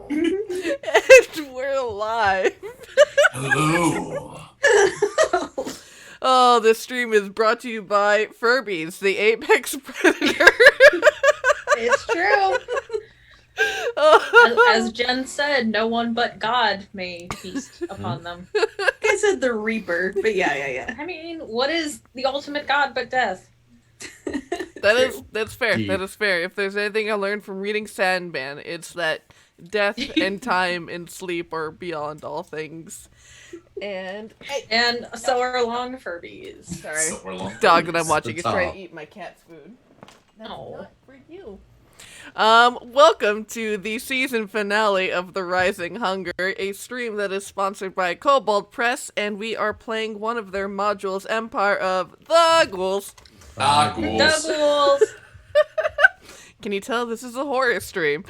And we're live. Hello. Oh, this stream is brought to you by Furbies, the apex predator. It's true. As Jen said, no one but God may feast upon them. I said the Reaper, but yeah. I mean, what is the ultimate God but death? That's fair. Deep. That is fair. If there's anything I learned from reading Sandman, it's that death and time and sleep are beyond all things. And so are long Furbies. sorry, So we're long dog that I'm Furbies. watching is Stop. trying to eat my cat's food. That's No. not for you. Welcome to the season finale of The Rising Hunger, a stream that is sponsored by Kobold Press, and we are playing one of their modules, Empire of the Ghouls. Ghouls. The Ghouls. Can you tell this is a horror stream?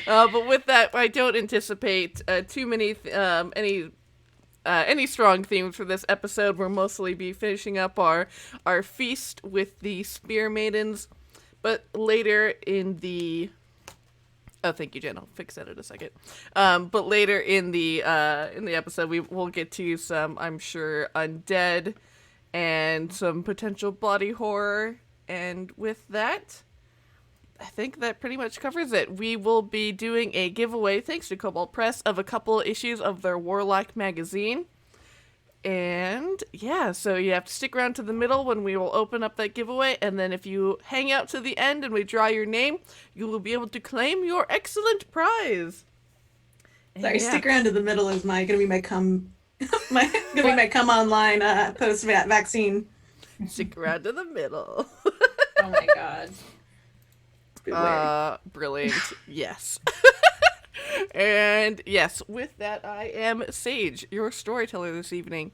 But with that, I don't anticipate too many any strong themes for this episode. We'll mostly be finishing up our feast with the Spear Maidens, but later in the thank you, Jen. I'll fix that in a second. But later in the episode, we'll get to some, I'm sure, undead and some potential body horror. And with that, I think that pretty much covers it. We will be doing a giveaway, thanks to Kobold Press, of a couple issues of their Warlock magazine. And yeah, so you have to stick around to the middle when we will open up that giveaway. And then if you hang out to the end and we draw your name, you will be able to claim your excellent prize. And Sorry, yeah. stick around to the middle is gonna be my come online post vaccine. Stick around to the middle. Oh my god. Brilliant. Yes. And yes, with that, I am Sage, your storyteller this evening.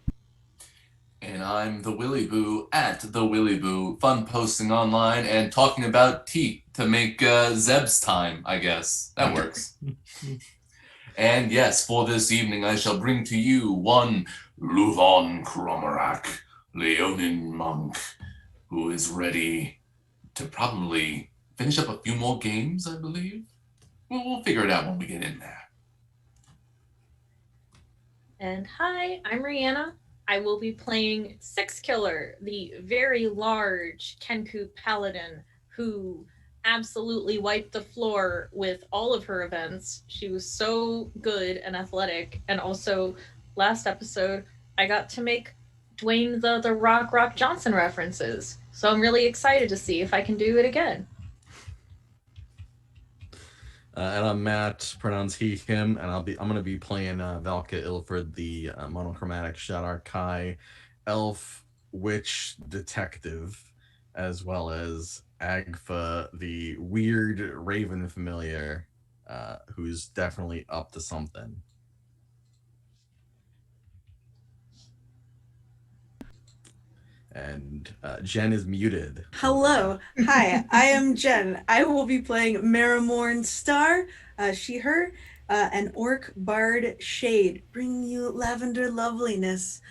And I'm the Willy Boo at the Willy Boo, fun posting online and talking about tea to make Zeb's time, I guess. That works. And yes, for this evening I shall bring to you one LuVon Chromarak, Leonin monk, who is ready to probably finish up a few more games, I believe. We'll figure it out when we get in there. And hi, I'm Riana. I will be playing Six Killer, the very large Kenku paladin who absolutely wiped the floor with all of her events. She was so good and athletic. And also, last episode, I got to make Dwayne the Rock Johnson references. So I'm really excited to see if I can do it again. And I'm Matt, pronouns he, him, and I'm gonna be playing Valka Ilford, the monochromatic Shadar Kai elf witch detective, as well as Agfa, the weird raven familiar, who's definitely up to something. And Jen is muted. Hello, hi, I am Jen. I will be playing Marrowmorn Star, she, her, an orc bard shade, bringing you lavender loveliness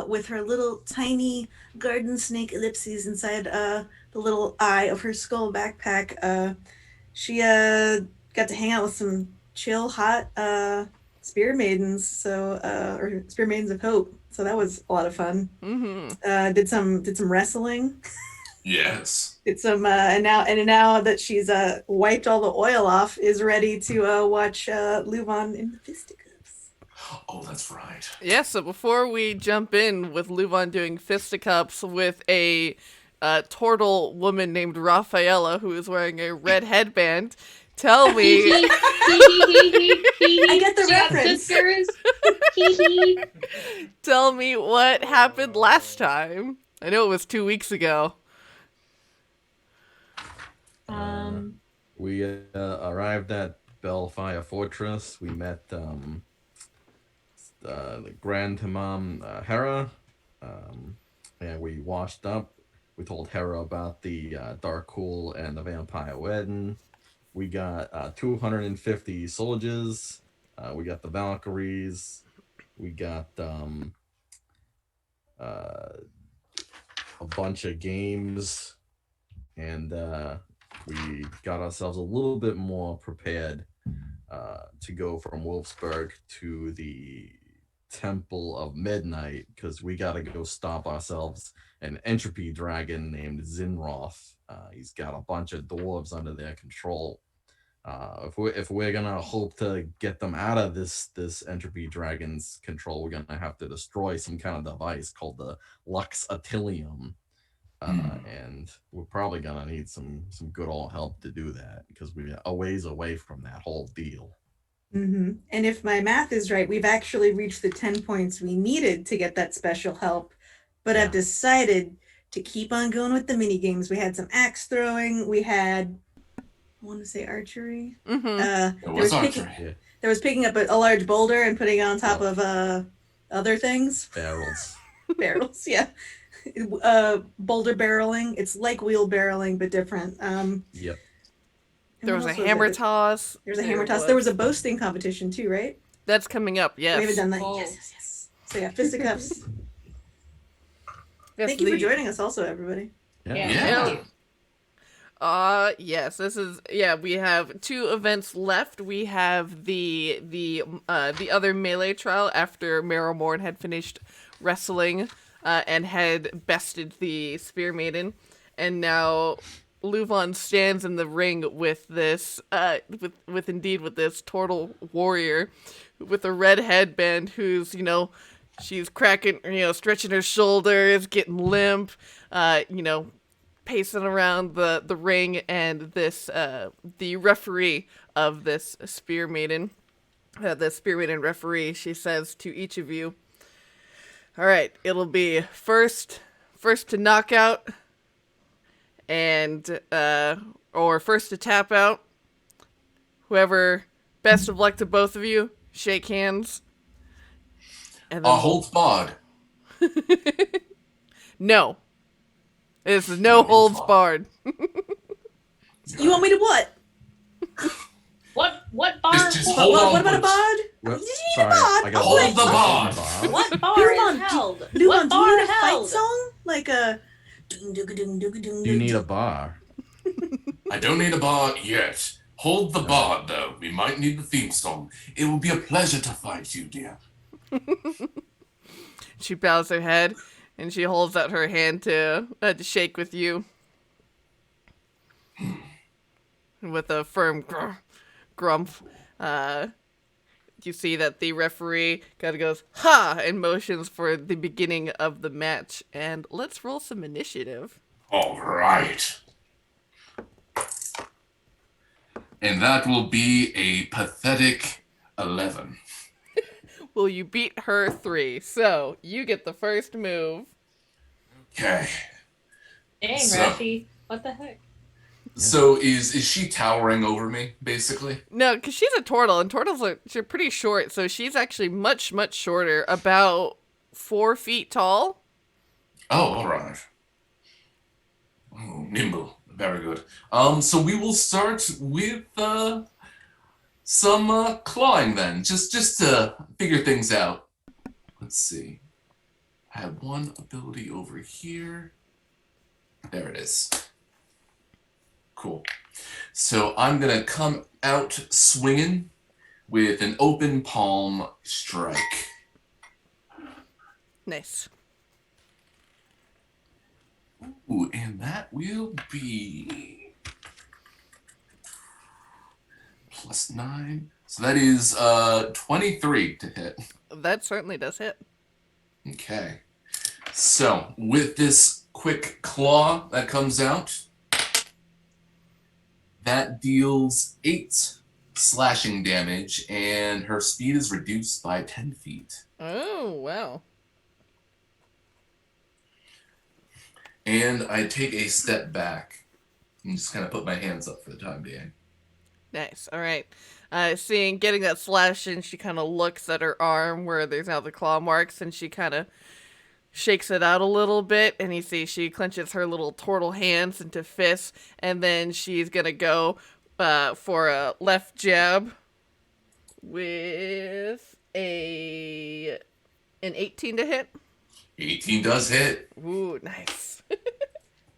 with her little tiny garden snake ellipses inside the little eye of her skull backpack. She got to hang out with some chill, hot Spear Maidens, or Spear Maidens of Hope. So that was a lot of fun. Mm-hmm. Did some wrestling. Yes. Did some and now that she's wiped all the oil off, is ready to watch LuVon in the fisticuffs. Oh, that's right. Yeah, so before we jump in with LuVon doing fisticuffs with a turtle woman named Rafaela who is wearing a red headband, tell me... I get the reference. Tell me what happened last time. I know it was 2 weeks ago. We arrived at Bellfire Fortress. We met the Grand Imam Hera, and we washed up. We told Hera about the Dark Hole and the Vampire Wedding. We got 250 soldiers. We got the Valkyries. We got a bunch of games, and we got ourselves a little bit more prepared to go from Wolfsburg to the Temple of Midnight, because we got to go stop ourselves an entropy dragon named Zinroth. He's got a bunch of dwarves under their control. If we're gonna hope to get them out of this entropy dragon's control, we're gonna have to destroy some kind of device called the Lux Attilium. And we're probably gonna need some good old help to do that, because we're a ways away from that whole deal. Mm-hmm. And if my math is right, we've actually reached the 10 points we needed to get that special help. But I've decided to keep on going with the mini games. We had some axe throwing. We had, I want to say archery. It was archery. There was picking up a large boulder and putting it on top of other things. Barrels. Barrels, yeah. Boulder barreling. It's like wheel barreling, but different. Yep. There was a hammer toss. There was a hammer toss. There was a boasting competition too, right? That's coming up, yes. We haven't done that. Oh. Yes. So yeah, fisticuffs. Yes, Thank you for joining us also, everybody. Yeah. Yes, this is, we have 2 events left. We have the other melee trial after Marrowmorn had finished wrestling and had bested the Spear Maiden, and now LuVon stands in the ring with this with this turtle warrior with a red headband who's, she's cracking, stretching her shoulders, getting limp, pacing around the ring, and this the referee of this Spear Maiden, the Spear Maiden referee, she says to each of you, all right, it'll be first to knock out, and or first to tap out. Whoever, best of luck to both of you. Shake hands. And then Holds barred. No. This is no holds barred. You want me to what? What bar? Just hold on. What about a bod? What? You need Sorry, a bod. I got Hold lost. the bod. What bar LuVon, is held? LuVon, do What you bar need a fight held? song? Like a... You need a bar. I don't need a bar yet. Hold the bar, though. We might need the theme song. It will be a pleasure to fight you, dear. She bows her head, and she holds out her hand to shake with you. With a firm grump, you see that the referee kind of goes, ha, and motions for the beginning of the match. And let's roll some initiative. All right. And that will be a pathetic 11. Will you beat her 3? So, you get the first move. Okay. Dang, So- Rafi. What the heck? So is she towering over me, basically? No, because she's a turtle, and turtles she's pretty short, so she's actually much, much shorter, about 4 feet tall. Oh, all right. Oh, nimble. Very good. So we will start with some clawing then, just to figure things out. Let's see. I have one ability over here. There it is. Cool. So I'm gonna come out swinging with an open palm strike. Nice. Ooh, and that will be +9. So that is 23 to hit. That certainly does hit. Okay. So with this quick claw that comes out, that deals 8 slashing damage, and her speed is reduced by 10 feet. Oh, wow. And I take a step back and just kind of put my hands up for the time being. Nice. All right. Getting that slash in, she kind of looks at her arm where there's now the claw marks, and she kind of shakes it out a little bit, and you see she clenches her little turtle hands into fists, and then she's gonna go for a left jab with an 18 to hit. 18 does hit. Ooh, nice.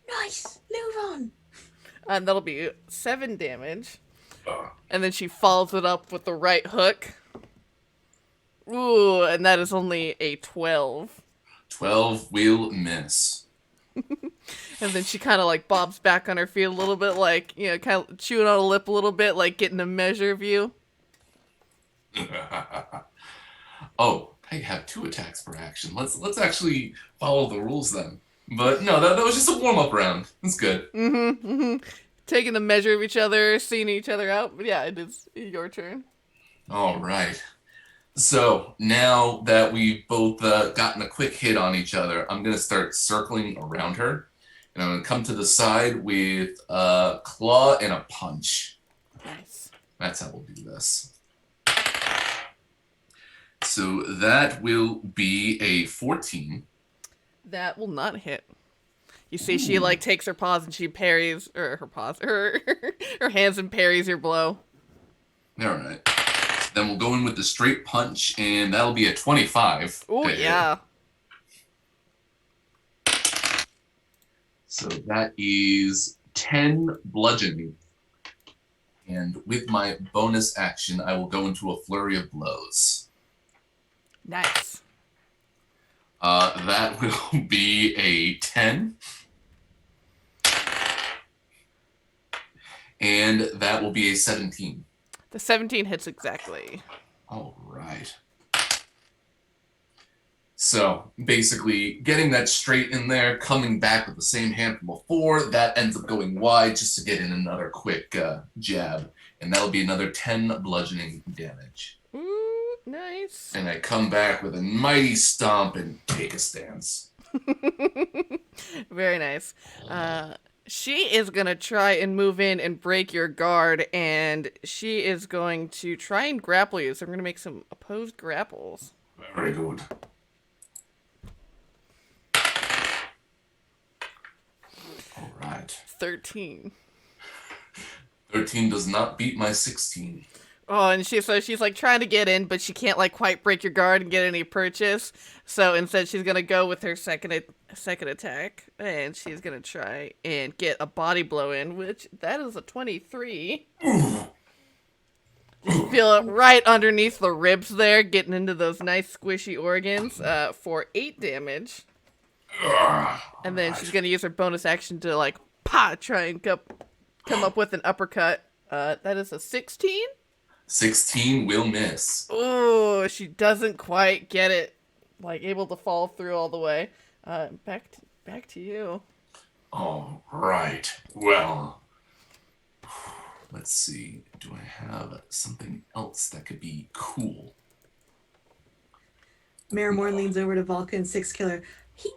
Nice, LuVon. And that'll be 7 damage. Uh, And then she follows it up with the right hook. Ooh, and that is only a 12. 12 will miss. And then she kind of like bobs back on her feet a little bit, like, you know, kind of chewing on a lip a little bit, like getting a measure of you. Oh, I have 2 attacks per action. Let's actually follow the rules then. But no, that was just a warm-up round. That's good. Taking the measure of each other, seeing each other out. But yeah, it is your turn. All right. So now that we've both gotten a quick hit on each other, I'm going to start circling around her. And I'm going to come to the side with a claw and a punch. Nice. That's how we'll do this. So that will be a 14. That will not hit. You see, she like takes her paws and she parries, or her paws, her hands and parries your blow. All right. Then we'll go in with the straight punch, and that'll be a 25. Oh yeah. So that is 10 bludgeoning. And with my bonus action, I will go into a flurry of blows. Nice. That will be a 10. And that will be a 17. The 17 hits exactly. All right. So basically, getting that straight in there, coming back with the same hand from before, that ends up going wide just to get in another quick jab. And that'll be another 10 bludgeoning damage. Ooh, nice. And I come back with a mighty stomp and take a stance. Very nice. She is going to try and move in and break your guard, and she is going to try and grapple you. So I'm going to make some opposed grapples. Very good. All right. 13. 13 does not beat my 16. Oh, and she's like trying to get in, but she can't like quite break your guard and get any purchase. So instead, she's gonna go with her second attack, and she's gonna try and get a body blow in, which that is a 23. Just feel it right underneath the ribs there, getting into those nice squishy organs for 8 damage. And then she's gonna use her bonus action to like try and come up with an uppercut. That is a 16. 16 will miss. Oh, she doesn't quite get it, like able to fall through all the way. Back to you. All right. Well, let's see. Do I have something else that could be cool? Marrowmorn leans over to Valka and Six Killer. He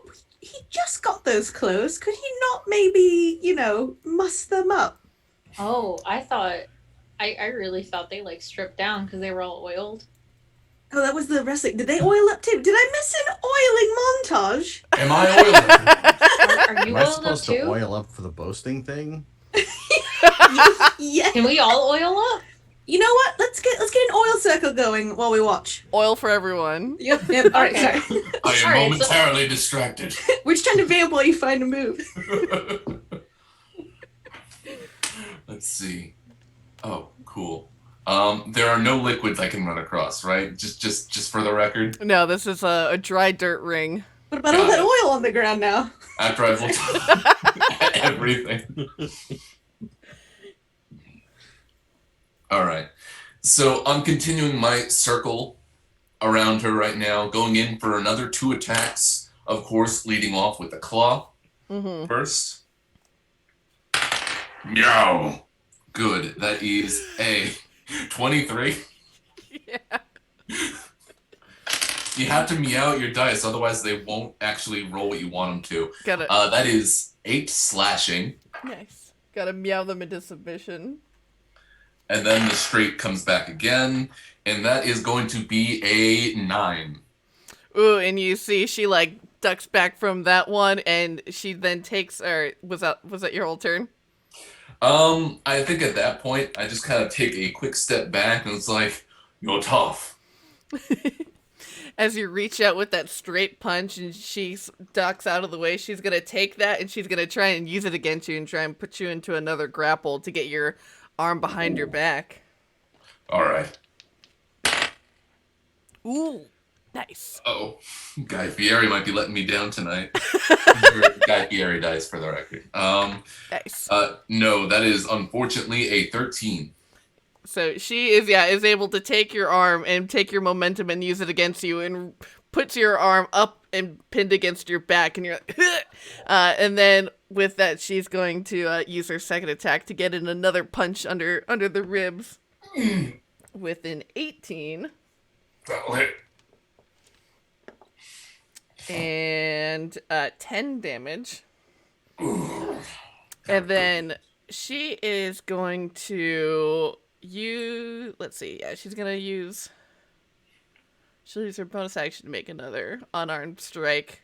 just got those clothes. Could he not maybe, muss them up? Oh, I really thought they like stripped down because they were all oiled. Oh, that was the wrestling. Did they oil up too? Did I miss an oiling montage? Am I oiled? Are you Am I oiled up supposed to too? oil up for the boasting thing? Yeah. Can we all oil up? You know what? Let's get an oil circle going while we watch. Oil for everyone. Yep. All right, Okay. sorry. I am Alright, momentarily distracted. We're just trying to vamp while you find a move. Let's see. Oh, cool. There are no liquids I can run across, right? Just for the record. No, this is a dry dirt ring. What about all that oil on the ground now? After I've looked at everything. All right. So I'm continuing my circle around her right now, going in for another 2 attacks. Of course, leading off with the claw first. Meow. Good. That is a 23. Yeah. You have to meow at your dice, otherwise they won't actually roll what you want them to. Got it. That is 8 slashing. Nice. Gotta meow them into submission. And then the straight comes back again, and that is going to be a 9. Ooh, and you see she like ducks back from that one, and she then takes. Or was that your whole turn? I think at that point I just kind of take a quick step back, and it's like, you're tough. as you reach out with that straight punch and she ducks out of the way, she's going to take that and she's going to try and use it against you and try and put you into another grapple to get your arm behind your back. All right. Ooh, nice. Oh, Guy Fieri might be letting me down tonight. Guy Fieri dice for the record. Nice. No, that is unfortunately a 13. So she is able to take your arm and take your momentum and use it against you and puts your arm up and pinned against your back and you're like, and then with that she's going to use her second attack to get in another punch under the ribs with an 18. That'll hit. And 10 damage. Ooh. And then she is going to she'll use her bonus action to make another unarmed strike.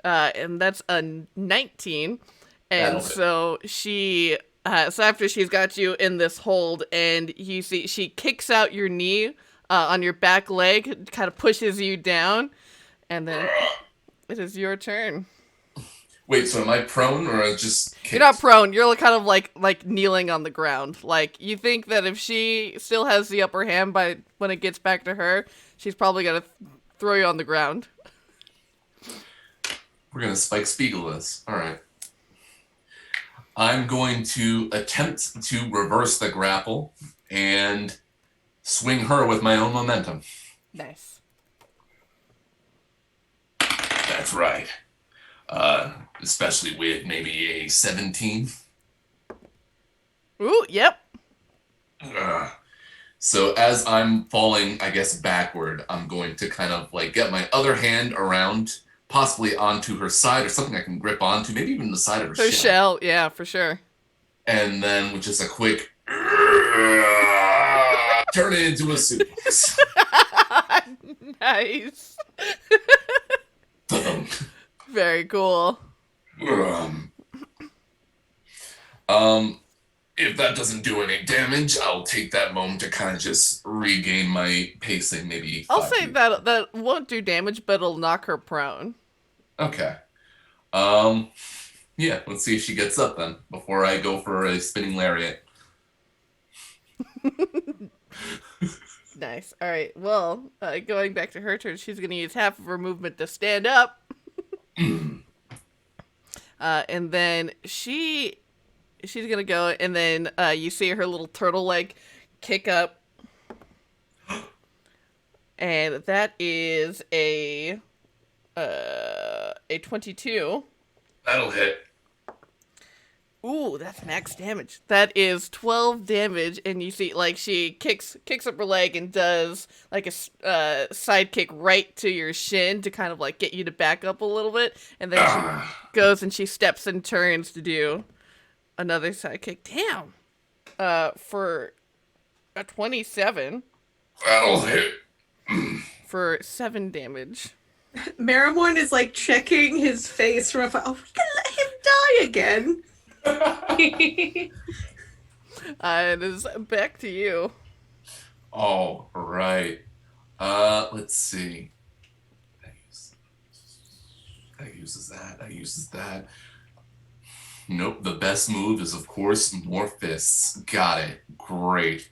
And that's a 19. And so she so after she's got you in this hold and you see she kicks out your knee on your back leg, kind of pushes you down, and then it is your turn. Wait, so am I prone or just kicked? You're not prone. You're kind of like kneeling on the ground. Like, you think that if she still has the upper hand by when it gets back to her, she's probably going to throw you on the ground. We're going to Spike Spiegel this. All right. I'm going to attempt to reverse the grapple and swing her with my own momentum. Nice. That's right. Especially with maybe a 17. Ooh, yep. So as I'm falling, I guess, backward, I'm going to kind of like get my other hand around, possibly onto her side or something I can grip onto, maybe even the side of her Her shell, yeah, for sure. And then with just a quick turn it into a suplex. Nice. Very cool. If that doesn't do any damage, I'll take that moment to kind of just regain my pacing, maybe. I'll say that won't do damage, but it'll knock her prone. Okay. Yeah, let's see if she gets up then, before I go for a spinning lariat. Nice. All right. Well, going back to her turn, she's going to use half of her movement to stand up. And then she's going to go, and then you see her little turtle leg kick up. And that is a 22. That'll hit. Ooh, that's max damage. That is 12 damage, and you see, like, she kicks up her leg and does, like, a side kick right to your shin to kind of, like, get you to back up a little bit, and then she goes and she steps and turns to do another side kick. Damn! For a 27. That'll hit. For 7 damage. Marrowmorn is, like, checking his face from afar. Oh, we can let him die again. It is back to you. All right. Let's see. That uses that. Nope. The best move is, of course, more fists. Got it. Great.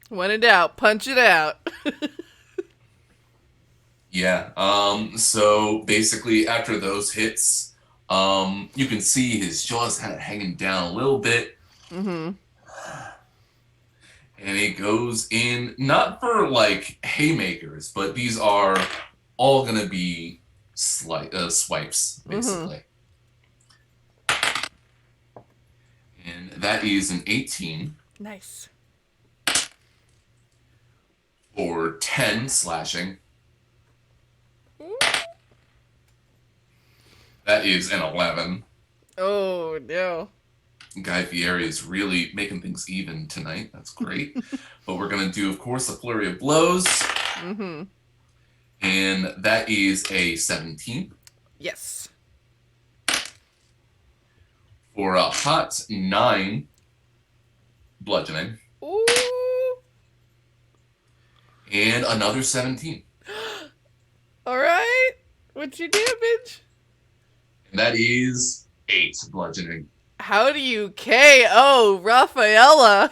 When in doubt, punch it out. Yeah. So basically, after those hits, you can see his jaw's kind of hanging down a little bit. Mm-hmm. And it goes in, not for, like, haymakers, but these are all going to be swipes, basically. Mm-hmm. And that is an 18. Nice. For 10 slashing. That is an 11. Oh, no. Guy Fieri is really making things even tonight. That's great. But we're going to do, of course, a flurry of blows. Mm-hmm. And that is a 17. Yes. For a hot 9 bludgeoning. Ooh. And another 17. All right. What's your damage? And that is 8 bludgeoning. How do you KO Rafaela?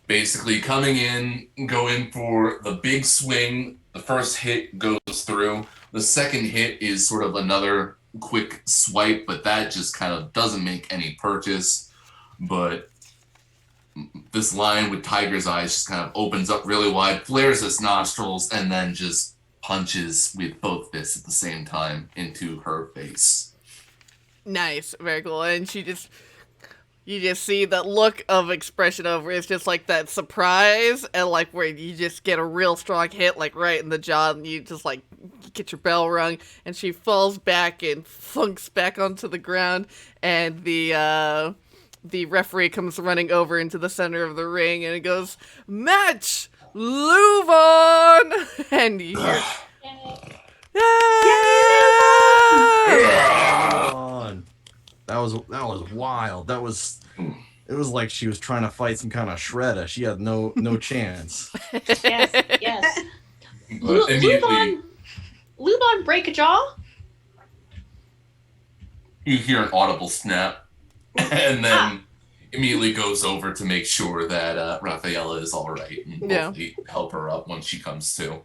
Basically coming in, go in for the big swing. The first hit goes through. The second hit is sort of another quick swipe, but that just kind of doesn't make any purchase. But this lion with tiger's eyes just kind of opens up really wide, flares its nostrils, and then just punches with both fists at the same time into her face. Nice, very cool. And you just see that look of expression over it's just like that surprise and like where you just get a real strong hit like right in the jaw and you just like get your bell rung and she falls back and flunks back onto the ground and the referee comes running over into the center of the ring and it goes, "Match LuVon!" And you hear, That was wild. It was like she was trying to fight some kind of shredder. She had no chance. Yes. But immediately, LuVon break a jaw? you hear an audible snap, and then immediately goes over to make sure that Rafaela is all right and hopefully help her up once she comes to.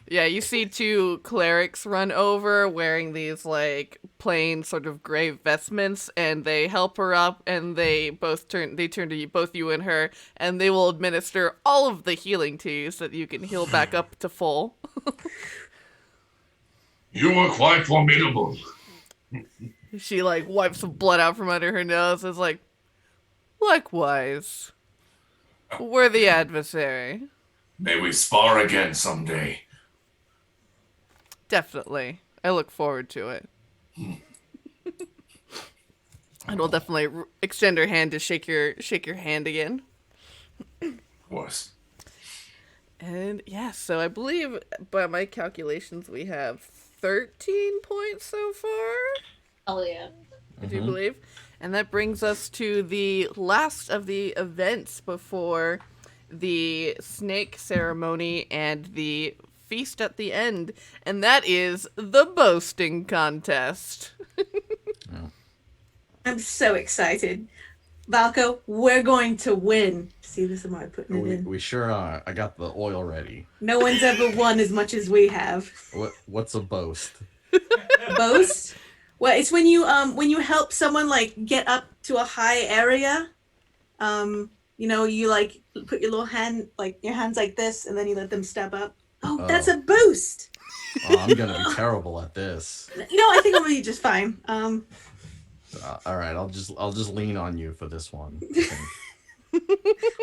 Yeah, you see two clerics run over wearing these like plain sort of gray vestments and they help her up and they turn to both you and her and they will administer all of the healing to you so that you can heal back up to full. You were quite formidable. She like wipes some blood out from under her nose and is like, "Likewise. Worthy adversary." May we spar again someday. Definitely. I look forward to it. And we'll definitely extend her hand to shake your hand again. Of course. And yeah, so I believe by my calculations we have 13 points so far. Oh yeah. I do believe. And that brings us to the last of the events before the snake ceremony and the feast at the end, and that is the boasting contest. I'm so excited. Valka, we're going to win. See, this is why I'm putting it in. We sure are. I got the oil ready. No one's ever won as much as we have. What's a boast? Boast? Well, it's when you help someone like get up to a high area. You like put your little hand, like your hands like this, and then you let them step up. Oh, that's a boost. Oh, I'm gonna be terrible at this. I think I'm gonna be just fine. All right, I'll just lean on you for this one.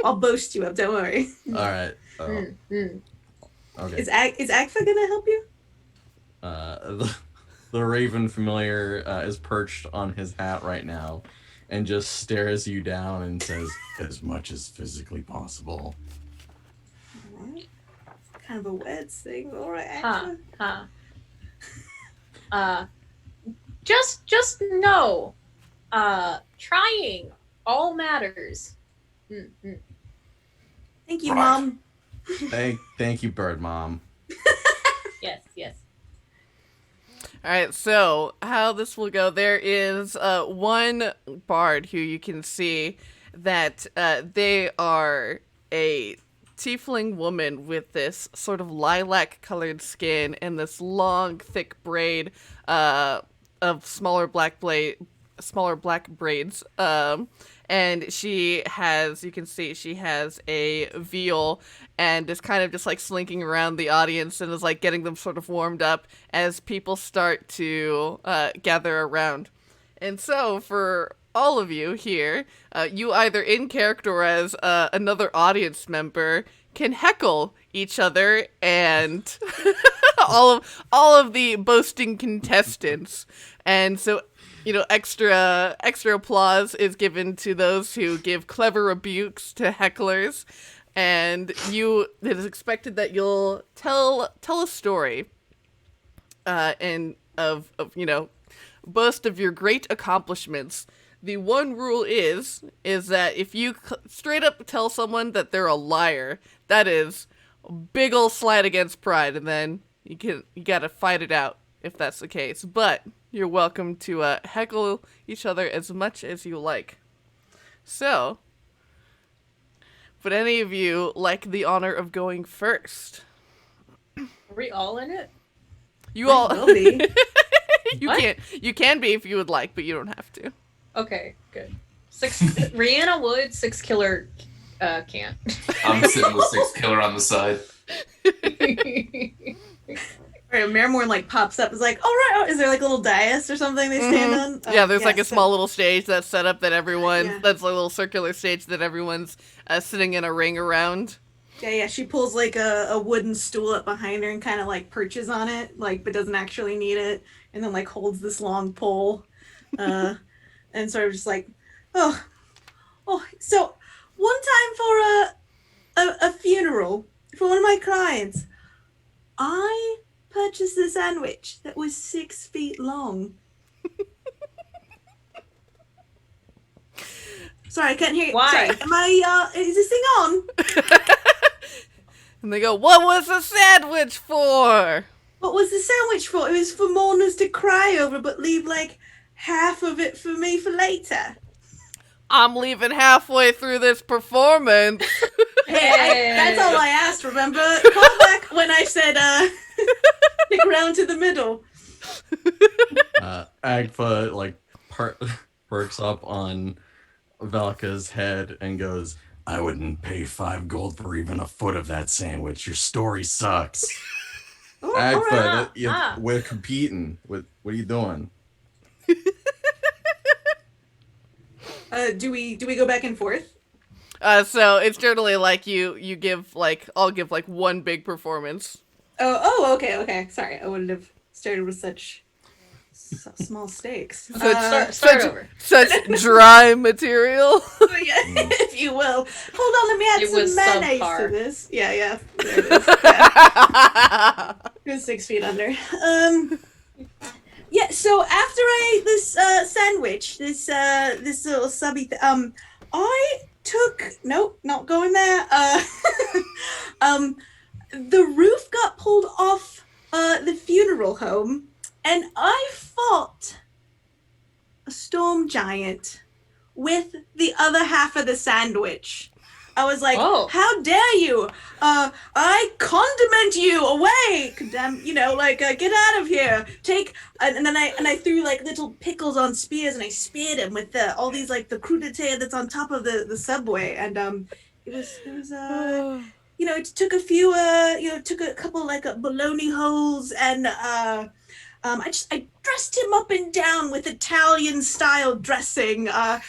I'll boast you up. Don't worry. All right. Okay. Is Agfa gonna help you? The Raven familiar is perched on his hat right now, and just stares you down and says, "As much as physically possible." All right. Kind of a weird thing. All right, Agfa. Just know, trying all matters. Thank you, Right. Mom. Thank you, Bird Mom. Yes. All right, so how this will go, there is one bard who you can see that they are a tiefling woman with this sort of lilac-colored skin and this long, thick braid of smaller black braids. And she has, you can see, she has a veal and is kind of just like slinking around the audience and is like getting them sort of warmed up as people start to gather around. And so for all of you here, you either in character or as another audience member can heckle each other and all of the boasting contestants. And so, extra applause is given to those who give clever rebukes to hecklers. And it is expected that you'll tell a story and of boast of your great accomplishments the one rule is that if you straight up tell someone that they're a liar, that is a big ol' slide against pride, and then you gotta fight it out if that's the case. But you're welcome to heckle each other as much as you like. So, would any of you like the honor of going first? Are we all in it? You all will be. You can be if you would like, but you don't have to. Okay, good. Riana would, 6 killer can't. I'm sitting with 6 killer on the side. Right, Marrowmorn like pops up. Is like, all right. Oh, is there like a little dais or something they stand on? Yeah, there's like a small little stage that's set up that everyone. Yeah. That's like a little circular stage that everyone's sitting in a ring around. Yeah. She pulls like a wooden stool up behind her and kind of like perches on it, like, but doesn't actually need it, and then like holds this long pole, and sort of just like, oh. So one time for a funeral for one of my clients, I purchased a sandwich that was 6 feet long. Sorry, I can't hear you. Why? Sorry, am I, is this thing on? And they go, "What was the sandwich for?" What was the sandwich for? It was for mourners to cry over, but leave like half of it for me for later. I'm leaving halfway through this performance. Hey, that's all I asked, remember? Call back when I said, stick around to the middle. Agfa like perks up on Valka's head and goes, "I wouldn't pay 5 gold for even a foot of that sandwich. Your story sucks." Oh, Agfa, right. we're competing. What are you doing? Do we go back and forth? So it's generally like you give like I'll give like one big performance. Okay. Sorry, I wouldn't have started with such small stakes. Start over. Such dry material. Yeah, if you will. Hold on, let me add It some was mayonnaise subpar. to this. Yeah. There it is. Yeah. It was 6 feet under. Yeah. So after I ate this sandwich, this little subby, I took nope, not going there. The roof got pulled off the funeral home, and I fought a storm giant with the other half of the sandwich. I was like, Oh. how dare you? I condiment you away. Condemn, get out of here. And then I threw like little pickles on spears, and I speared him with all these like the crudité that's on top of the subway. And it was it took a few took a couple like bologna holes, and I dressed him up and down with Italian style dressing. Agfa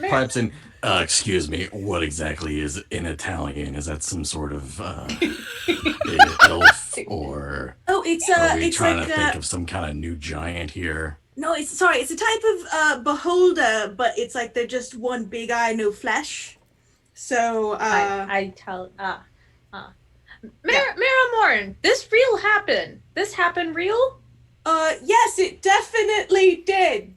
pipes in. Excuse me, what exactly is in Italian? Is that some sort of elf, or Oh, it's are we it's trying like to think of some kind of new giant here? no, it's a type of beholder, but it's like they're just one big eye, no flesh. So Marrowmorn, this real happened. This happened real? yes, it definitely did.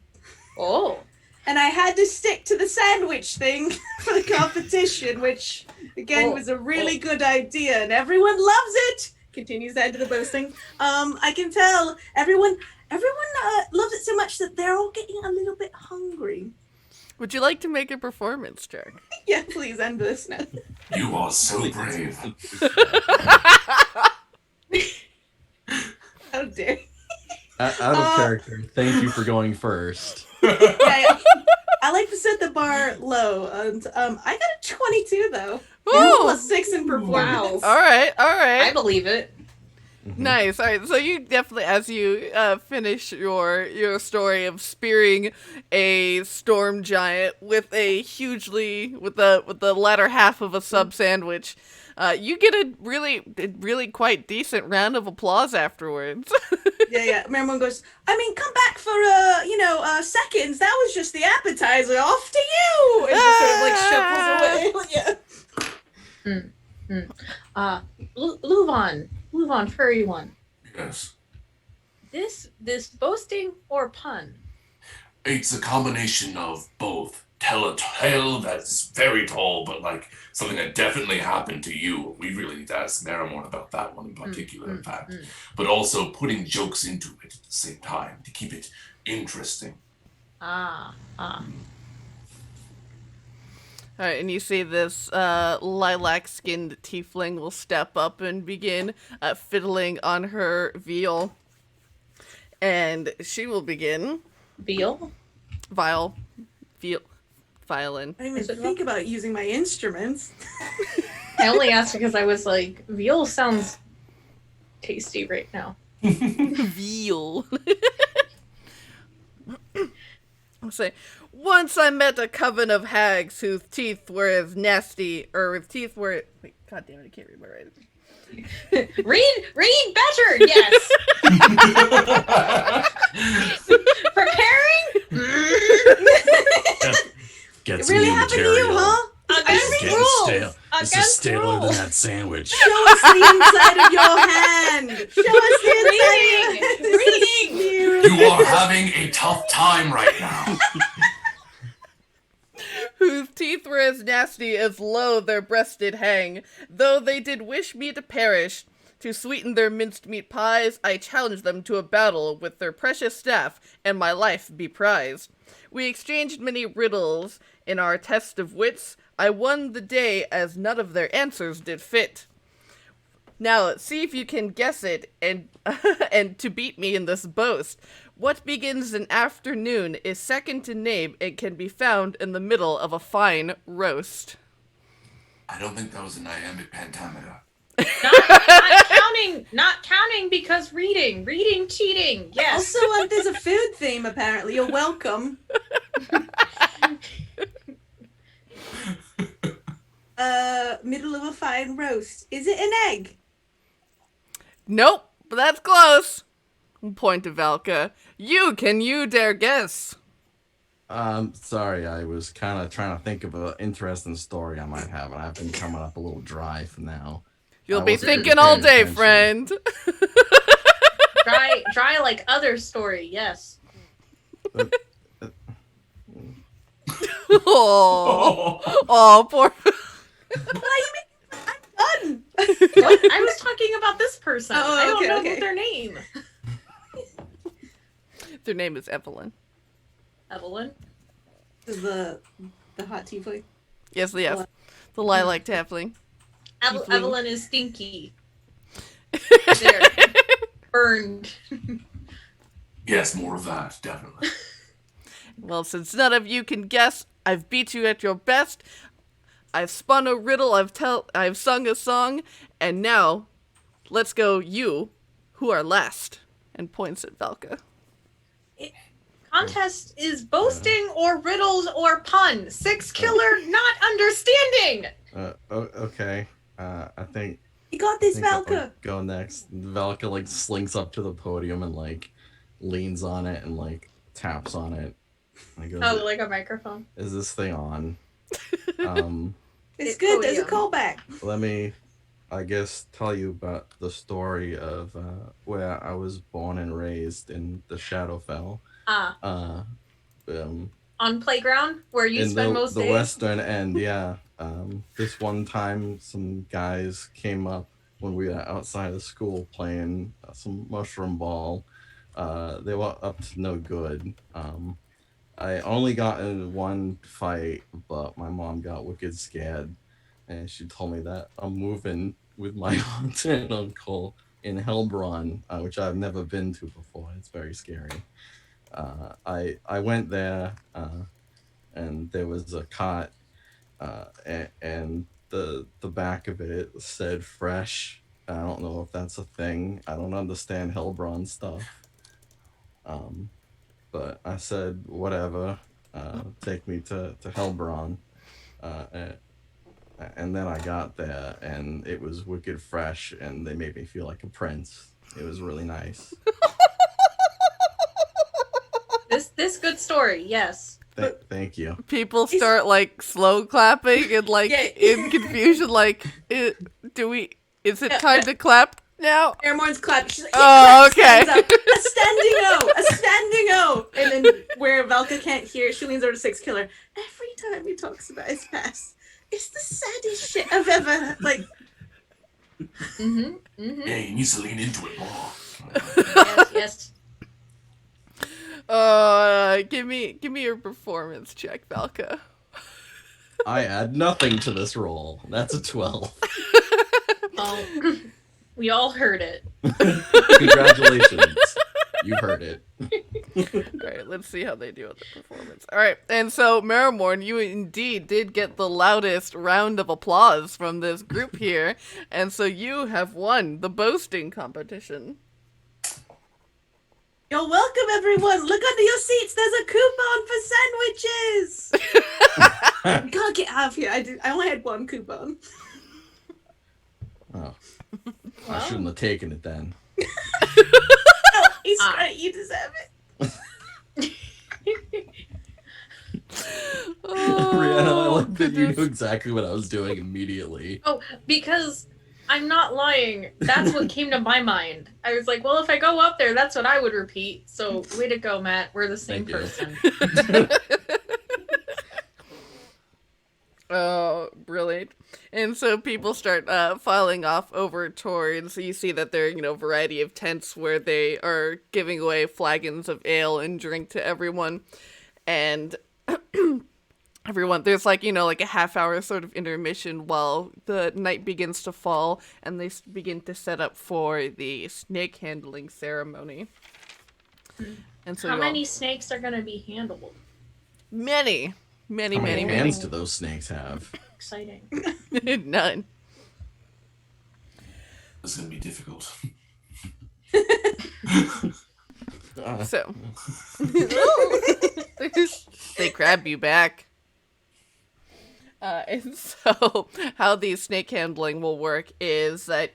Oh. And I had to stick to the sandwich thing for the competition, which again was a really good idea, and everyone loves it. Continues to add to the boasting. I can tell everyone loves it so much that they're all getting a little bit hungry. Would you like to make a performance check? Yeah, please end this now. You are so brave. How dare you. Out of character, thank you for going first. Yeah. I like to set the bar low, and I got a 22 though. Ooh. Plus 6 in performance. All right. I believe it. Nice. All right. So you definitely, as you finish your story of spearing a storm giant with the latter half of a sub sandwich, you get a really quite decent round of applause afterwards. Yeah. Marrowmorn goes, I mean, come back for seconds. That was just the appetizer. Off to you. And just sort of like shuffles away. LuVon, furry one. Yes. This boasting or pun? It's a combination of both. Tell a tale that's very tall, but like something that definitely happened to you. We really need to ask Marrowmorn about that one in particular, in fact. But also putting jokes into it at the same time to keep it interesting. Ah. All right, and you see this lilac-skinned tiefling will step up and begin fiddling on her viol. And she will begin... Veal? Violin. I didn't Is even it think about using my instruments. I only asked because I was like, veal sounds tasty right now. Veal. I'll say, once I met a coven of hags whose teeth were as nasty, or whose teeth were... Wait, god damn it, I can't read my writing. Read better, yes. Preparing? Get It really happened to you, huh? Against getting rules. stale. This is Against staler than rules. that sandwich. Show us the inside of your hand. Show us the inside of Reading. You are having a tough time right now. Whose teeth were as nasty as low their breast did hang, though they did wish me to perish. To sweeten their minced meat pies, I challenged them to a battle with their precious staff, and my life be prize. We exchanged many riddles in our test of wits. I won the day as none of their answers did fit. Now let's see if you can guess it and and to beat me in this boast. What begins in afternoon is second to name and can be found in the middle of a fine roast. I don't think that was an iambic pentameter. Not counting because reading cheating. Yes. Also, there's a food theme apparently. You're welcome. Middle of a fine roast. Is it an egg? Nope, but that's close. Point to Valka. You dare guess? Sorry, I was kind of trying to think of an interesting story I might have, and I've been coming up a little dry for now. You'll I be wasn't really thinking all paying day, attention. friend. Dry like other story. Yes. Oh, poor. I'm done. What? I was talking about this person. Oh, I don't okay, know okay. their name. Their name is Evelyn. Evelyn. Is the hot tiefling? Yes. The lilac tiefling. Tiefling. Evelyn is stinky. There. Burned. Yes, more of that, definitely. Well, since none of you can guess, I've beat you at your best. I've spun a riddle, I've sung a song, and now, let's go you, who are last, and points at Valka. Contest is boasting or riddles or pun. Six killer not understanding. Okay. I think You got this, I'll Valka. go next. Valka like slinks up to the podium and like leans on it and like taps on it. I go, Oh, like a microphone. is this thing on? It's good. There's a podium. callback. Let me, I guess, tell you about the story of where I was born and raised in the Shadowfell. On playground where you In spend most the days. western end, yeah. This one time, some guys came up when we were outside of school playing some mushroom ball. They were up to no good. I only got in one fight, but my mom got wicked scared, and she told me that I'm moving with my aunt and uncle in Helbron, which I've never been to before. It's very scary. I went there, and there was a cot, and the back of it said fresh. I don't know if that's a thing. I don't understand Helbron stuff. But I said, whatever, take me to Helbron. And then I got there, and it was wicked fresh, and they made me feel like a prince. It was really nice. This good story, yes. Thank you. People start like slow clapping and like Yeah. in confusion, like, is it time to clap? Now, Marrowmorn's clapping. She's like, oh, okay. stands up. A standing O! A standing O! And then where Valka can't hear, she leans over to Six Killer. Every time he talks about his past, it's the saddest shit I've ever, like... Yeah, he needs to lean into it more. Yes. Give me your performance check, Valka. I add nothing to this roll. That's a 12. Well, we all heard it. Congratulations. You heard it. All right, let's see how they do with the performance. All right, and so Marrowmorn, you indeed did get the loudest round of applause from this group here, and so you have won the boasting competition. You're welcome, everyone. Look under your seats. There's a coupon for sandwiches. We can't get out of here. I only had one coupon. Oh. I shouldn't have taken it then. Oh, he's right. You deserve it. Rihanna, I like that you knew exactly what I was doing immediately. Oh, because I'm not lying. That's what came to my mind. I was like, well, if I go up there, that's what I would repeat. So, way to go, Matt. We're the same person. Oh, brilliant. And so people start filing off over towards, you see that there are, variety of tents where they are giving away flagons of ale and drink to everyone. And everyone, there's like a half hour sort of intermission while the night begins to fall and they begin to set up for the snake handling ceremony. And so how many snakes are going to be handled? Many. How many hands do those snakes have? Exciting. None. This is going to be difficult. So they grab you back. And so how the snake handling will work is that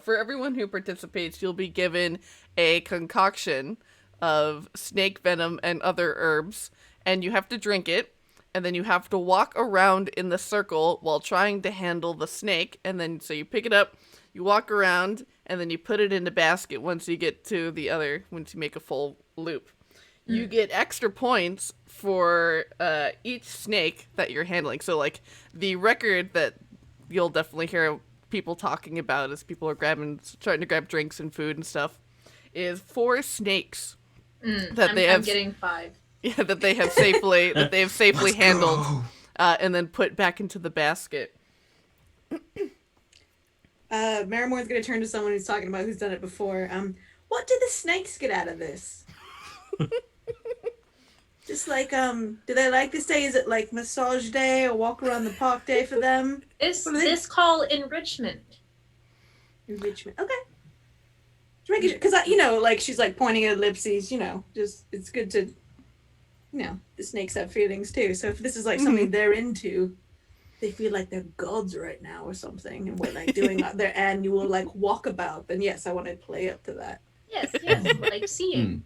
for everyone who participates, you'll be given a concoction of snake venom and other herbs, and you have to drink it. And then you have to walk around in the circle while trying to handle the snake. And then, so you pick it up, you walk around, and then you put it in the basket once you get to once you make a full loop. You get extra points for each snake that you're handling. So, like, the record that you'll definitely hear people talking about as people are trying to grab drinks and food and stuff, is 4 snakes I'm getting 5. Yeah, that they have safely handled and then put back into the basket. Marrowmorn's gonna turn to someone who's talking about who's done it before. What did the snakes get out of this? Just like, do they like this day? Is it like massage day or walk around the park day for them? This call enrichment. Enrichment. Okay. Just making sure, because like she's like pointing at ellipses. Just it's good to. The snakes have feelings too. So if this is like something they're into, they feel like they're gods right now or something, and we're like doing their annual like walkabout, then yes, I want to play up to that. Yes, like seeing.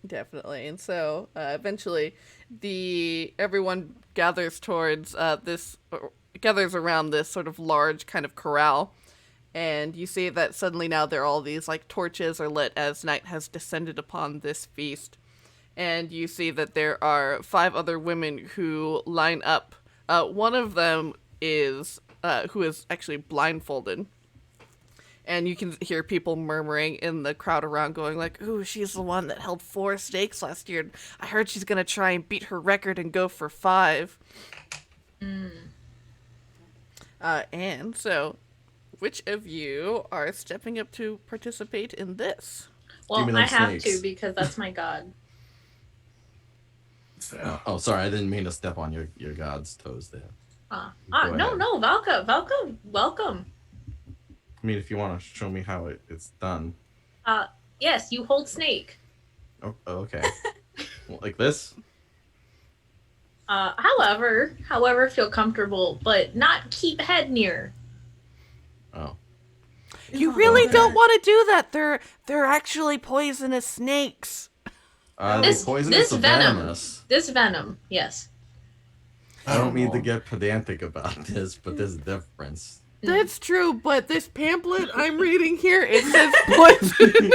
Definitely. And so eventually everyone gathers towards gathers around this sort of large kind of corral. And you see that suddenly now there are all these like torches are lit as night has descended upon this feast. And you see that there are 5 other women who line up. One of them is who is actually blindfolded. And you can hear people murmuring in the crowd around going like, ooh, she's the one that held 4 snakes last year. I heard she's going to try and beat her record and go for 5. And so... which of you are stepping up to participate in this? Well, I have to because that's my god. Oh, sorry, I didn't mean to step on your god's toes there. No, Valka, welcome. I mean, if you want to show me how it's done. Yes, you hold snake. Oh, okay. Like this? However, feel comfortable, but not keep head near. Oh. You really don't want to do that. They're actually poisonous snakes. Poisonous or venomous? This venom, yes. I don't mean to get pedantic about this, but there's a difference. That's true, but this pamphlet I'm reading here, it says poison.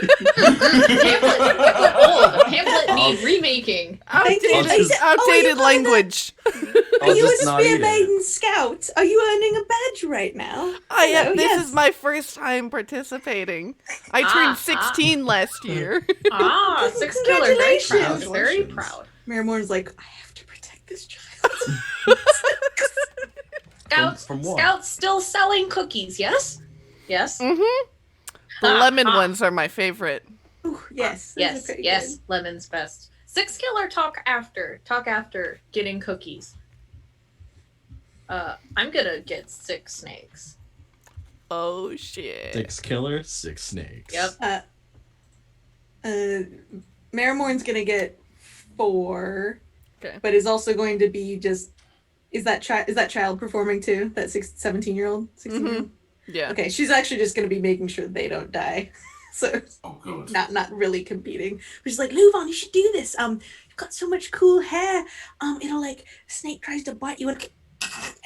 Pamphlet old. Pamphlet need remaking. Outdated language. Are you a just not Spear eat it. Maiden Scout? Are you earning a badge right now? I am. Hello, This yes. is my first time participating. I turned 16 last year. 6 killer. Very proud. Congratulations. Very proud. Marrowmorn's like, I have to protect this child. Scouts, Scouts still selling cookies, yes? Yes? Mm-hmm. The lemon ones are my favorite. Ooh, yes. those are Yes, pretty yes. good. Lemon's best. 6 killer talk after. Talk after getting cookies. I'm gonna get 6 snakes. Oh, shit. 6 killers, 6 snakes. Yep. Marrowmorn's gonna get 4. Okay. But is also going to be just. Is that child performing too? That 17-year-old? 16-year-old? Yeah. Okay, she's actually just going to be making sure they don't die. So Oh, good. not really competing. But she's like, LuVon, you should do this. You've got so much cool hair. It'll like snake tries to bite you and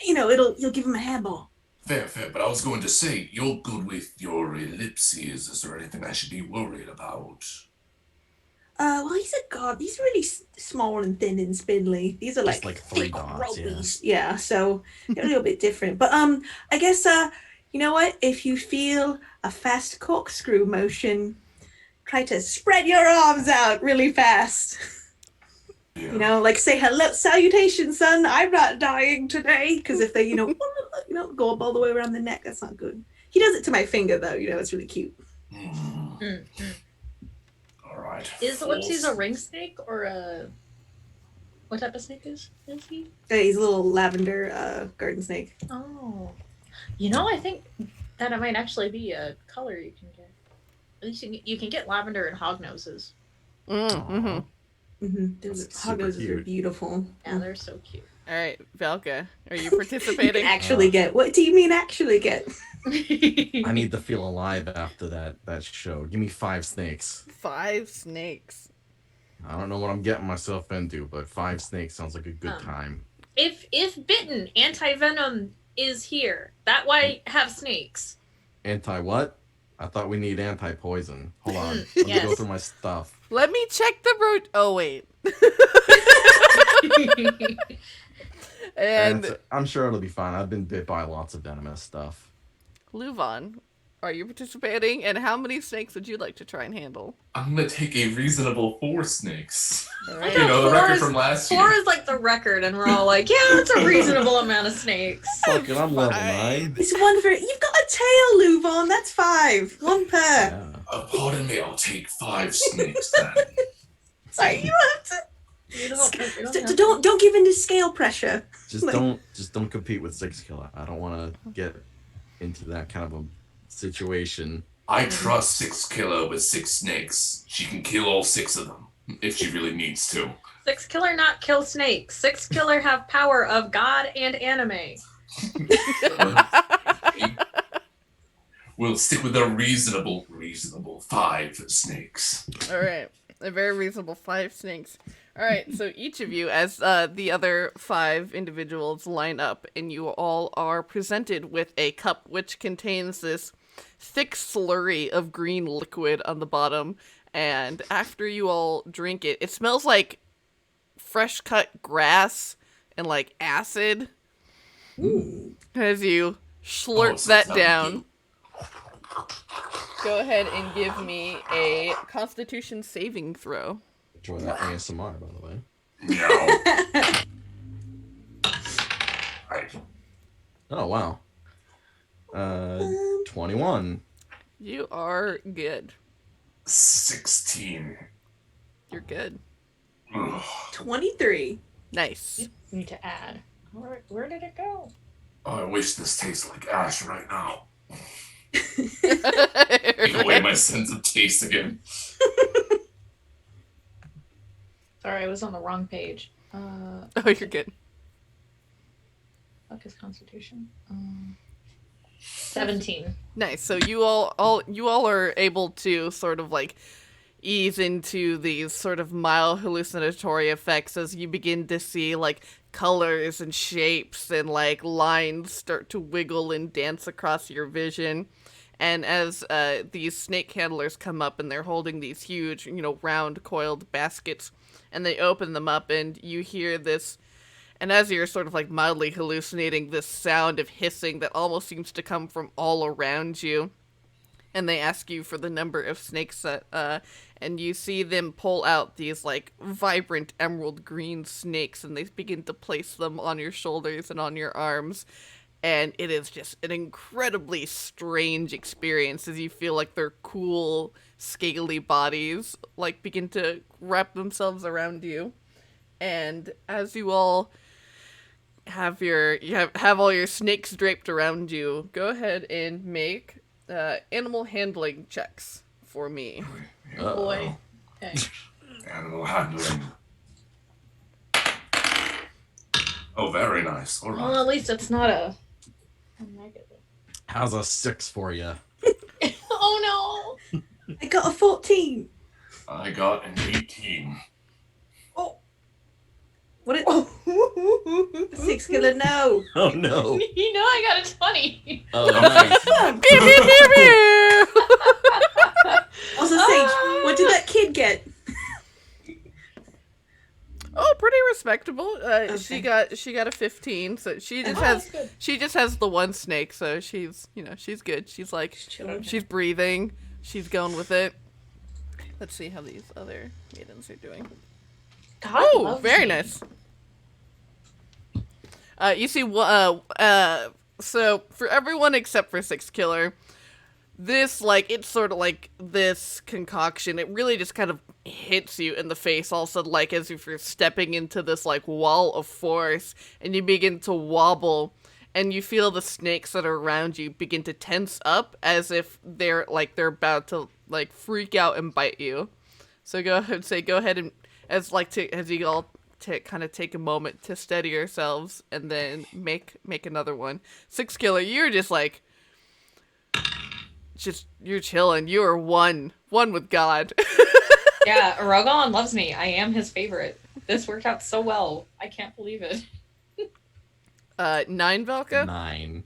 you'll give him a hairball. Fair. But I was going to say, you're good with your ellipses. Is there anything I should be worried about? Well, he's a god. He's really small and thin and spindly. These are Just like like 3 thick dots, yeah. ropies. Yeah, so they're a little bit different. But I guess you know what? If you feel a fast corkscrew motion, try to spread your arms out really fast. Yeah. You know, like say hello, salutations, son. I'm not dying today. Because if they, go up all the way around the neck, that's not good. He does it to my finger though. It's really cute. All right. Is Ellipses a ring snake or a... What type of snake is he? He's a little lavender garden snake. Oh. I think that it might actually be a color you can get. At least you can get lavender and hognoses. Mm-hmm. Those That's super hognoses are cute. beautiful. Yeah, they're so cute. All right, Valka, are you You can participating? actually get. What do you mean actually get? I need to feel alive after that show. Give me 5 snakes. 5 snakes. I don't know what I'm getting myself into, but 5 snakes sounds like a good Um, time. If bitten, anti-venom is here. That why have snakes. Anti what? I thought we need anti-poison. Hold on. Let me go Yes. through my stuff. Let me check the road. Oh, wait. And I'm sure it'll be fine. I've been bit by lots of venomous stuff. LuVon, are you participating? And how many snakes would you like to try and handle? I'm gonna take a reasonable 4 snakes. All I right. You know, the Four record is- from last 4 year. is like the record, and we're all like, yeah, that's a reasonable amount of snakes. Fuck it, I'm level Fine. 9. It's one for. You've got a tail, LuVon. That's 5. 1 per. Yeah. Pardon me, I'll take 5 snakes then. Sorry, you don't have to. You don't have to- Don't give in to scale pressure. Just Like- don't compete with 6 killer. I don't want to get into that kind of a situation. I trust 6 killer with 6 snakes. She can kill all 6 of them if she really needs to. 6 killer not kill snakes. 6 killer have power of God and anime. We'll stick with a reasonable 5 snakes. All right. A very reasonable 5 snakes. All right. So each of you, as the other 5 individuals line up, and you all are presented with a cup which contains this thick slurry of green liquid on the bottom. And after you all drink it, it smells like fresh cut grass and like acid. As you slurp so that it's not down. blue. Go ahead and give me a Constitution saving throw. Enjoy that ASMR, by the way. No. Right. Oh, wow. 21. You are good. 16. You're good. Ugh. 23. Nice. Need to add. Where did it go? Oh, I wish this tasted like ash right now. Take away my sense of taste again. Sorry, I was on the wrong page. Oh, you're good. Fuck is Constitution? 17. Nice. So you all are able to sort of like ease into these sort of mild hallucinatory effects as you begin to see like colors and shapes and like lines start to wiggle and dance across your vision. And as these snake handlers come up and they're holding these huge, round coiled baskets, and they open them up and you hear this, and as you're sort of like mildly hallucinating, this sound of hissing that almost seems to come from all around you. And they ask you for the number of snakes that, and you see them pull out these like vibrant emerald green snakes, and they begin to place them on your shoulders and on your arms. And it is just an incredibly strange experience as you feel like their cool, scaly bodies like begin to wrap themselves around you. And as you all have have all your snakes draped around you, go ahead and make animal handling checks for me. Oh boy. Okay. Animal handling. Oh, very nice. All Well, right. at least it's not a negative. How's a 6 for you? Oh no! I got a 14. I got an 18. What? A 6 killer? No. Oh no. I got a 20. Oh nice. Pew, pew, pew, pew. Also, Sage, what did that kid get? Oh, pretty respectable. Okay. She got a 15, so she just that's good. she just has the one snake, so she's she's good. She's like Chilling. she's breathing, she's going with it. Let's see how these other maidens are doing. God Oh, loves very me. nice. You see, so for everyone except for Six Killer, this, like, it's sort of like this concoction. It really just kind of hits you in the face all of a sudden, like, as if you're stepping into this, like, wall of force, and you begin to wobble, and you feel the snakes that are around you begin to tense up as if they're about to, like, freak out and bite you. So go ahead and, as you all kind of take a moment to steady yourselves, and then make another one. Six Killer, you're just like, you're chilling. You are one with God. Yeah, Aragon loves me. I am his favorite. This worked out so well. I can't believe it. 9, Valka? 9.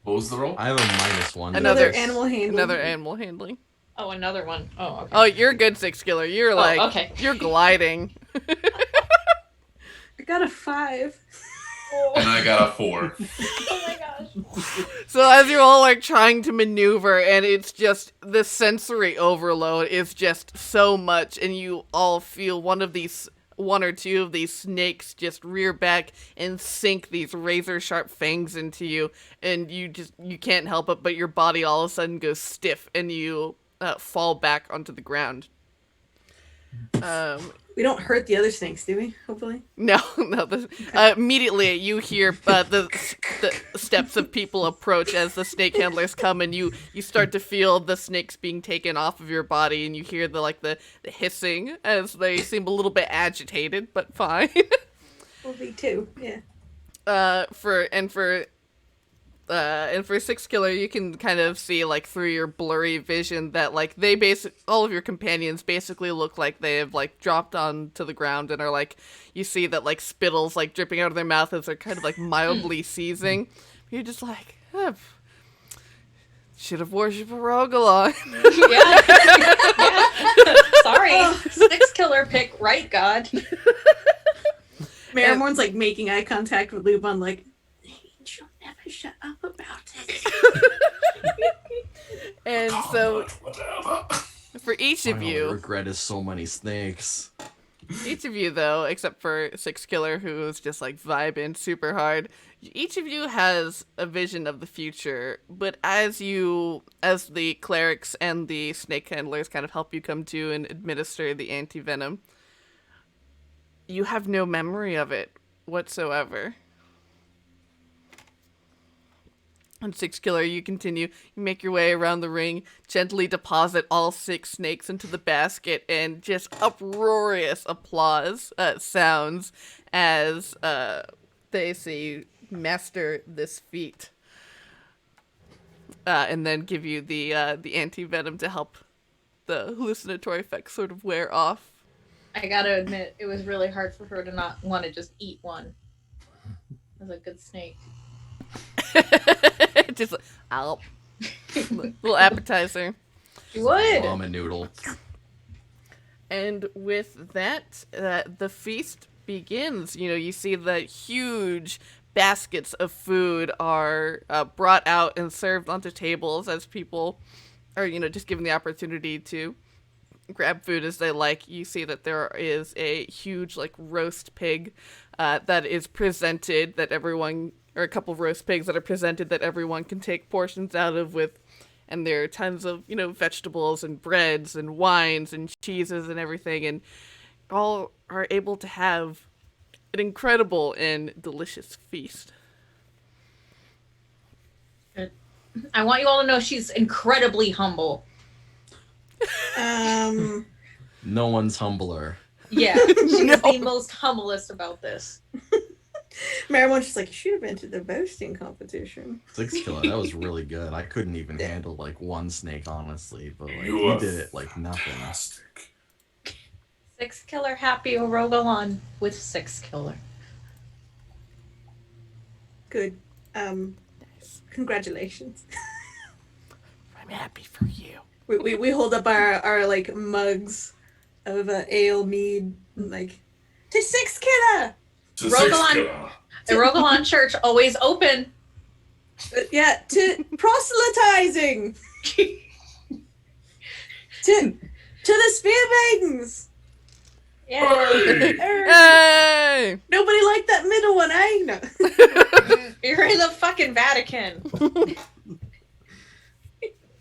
What was the roll? I have a -1. Another animal handling. Another animal handling. Oh, another one. Oh, okay. Oh, you're good, Six Killer. You're like, okay. you're gliding. I got a 5. And I got a 4. Oh my gosh. So as you're all like trying to maneuver, and it's just the sensory overload is just so much, and you all feel one or two of these snakes just rear back and sink these razor sharp fangs into you, and you can't help it, but your body all of a sudden goes stiff, and you fall back onto the ground. We don't hurt the other snakes, do we? Hopefully. No. Immediately you hear the steps of people approach as the snake handlers come, and you start to feel the snakes being taken off of your body, and you hear the hissing as they seem a little bit agitated, but fine. Will be 2. Yeah. For Six Killer, you can kind of see, like, through your blurry vision that, like, all of your companions basically look like they have, like, dropped onto the ground and are, like, you see that, like, spittle's, like, dripping out of their mouth as they're kind of, like, mildly seizing. You're just like, should have worshipped a Rogalon. Yeah. Sorry. 6 Killer pick, right, God. Marrowmorn's, like, making eye contact with LuVon, like, she'll never shut up about it. And so, Whatever. for each of My only you, regret is so many snakes. though, except for Six Killer, who is just like vibing super hard, each of you has a vision of the future. But as the clerics and the snake handlers kind of help you come to and administer the anti-venom, you have no memory of it whatsoever. And Six Killer, you continue. You make your way around the ring, gently deposit all 6 snakes into the basket, and just uproarious applause sounds as they say you master this feat. And then give you the anti-venom to help the hallucinatory effects sort of wear off. I gotta admit, it was really hard for her to not want to just eat one. It was a good snake. Just like, ow. Little appetizer. She would! Ramen noodle. And with that, the feast begins. You know, you see the huge baskets of food are brought out and served onto tables as people are, you know, just given the opportunity to grab food as they like. You see that there is a huge, like, roast pig that is presented that everyone, or a couple of roast pigs that are presented that everyone can take portions out of with. And there are tons of, you know, vegetables and breads and wines and cheeses and everything. And all are able to have an incredible and delicious feast. I want you all to know she's incredibly humble. No one's humbler. Yeah, she's the most humblest about this. Marrowmorn's just like, you should have entered the boasting competition. 6 killer, that was really good. I couldn't even handle like one snake, honestly, but like You you are did it like nothing. Fantastic. 6 killer happy Orogalon with 6 killer. Good. Congratulations. I'm happy for you. We hold up our like mugs of ale mead, like, to 6 killer. To Rogalon. 6 killer. The Rogalon Church always open. Yeah, to proselytizing. to the Spear Maidens. Yay! Hey! Nobody liked that middle one, eh? No. You're in the fucking Vatican.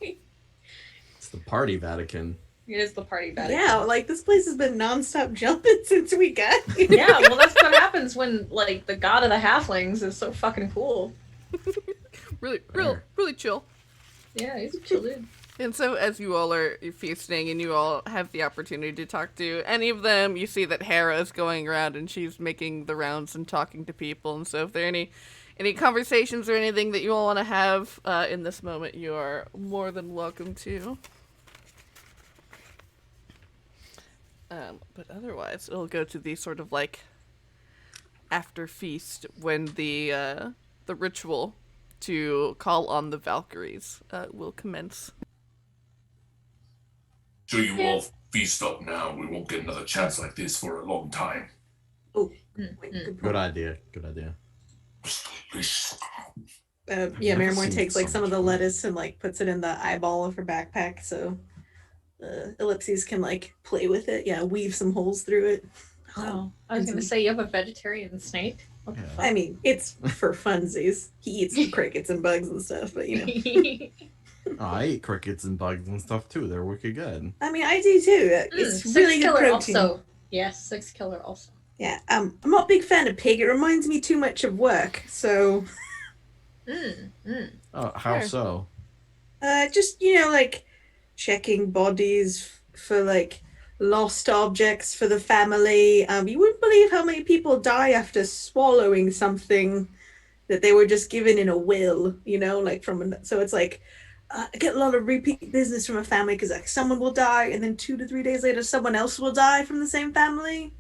It's the party Vatican. It is the party Vatican. Yeah, like this place has been nonstop jumping since we got here. Yeah, well, that's what happens when, like, the god of the halflings is so fucking cool. Really chill. Yeah, he's a chill dude. And so as you all are feasting and you all have the opportunity to talk to any of them, you see that Hera is going around and she's making the rounds and talking to people. And so if there are any conversations or anything that you all want to have in this moment, you are more than welcome to. But otherwise, it'll go to the sort of like after feast when the ritual to call on the Valkyries will commence. So you all feast up now. We won't get another chance like this for a long time. Oh, wait, good Good point. idea. Good idea. Yeah, never Marrowmorn seen takes like so some of much the food. lettuce and like puts it in the eyeball of her backpack so Ellipses can like play with it. Yeah, weave some holes through it. Oh, I was gonna say you have a vegetarian snake. What the Yeah. fuck? I mean, it's for funsies. He eats crickets and bugs and stuff, but you know. Oh, I eat crickets and bugs and stuff too. They're wicked good. I mean, I do too. It's 6 really good killer protein. also. Yes, 6 killer also. Yeah, I'm not a big fan of pig. It reminds me too much of work. So, Oh, how Sure. so? just like checking bodies for like lost objects for the family. You wouldn't believe how many people die after swallowing something that they were just given in a will. Like so it's like I get a lot of repeat business from a family because like someone will die and then 2 to 3 days later someone else will die from the same family.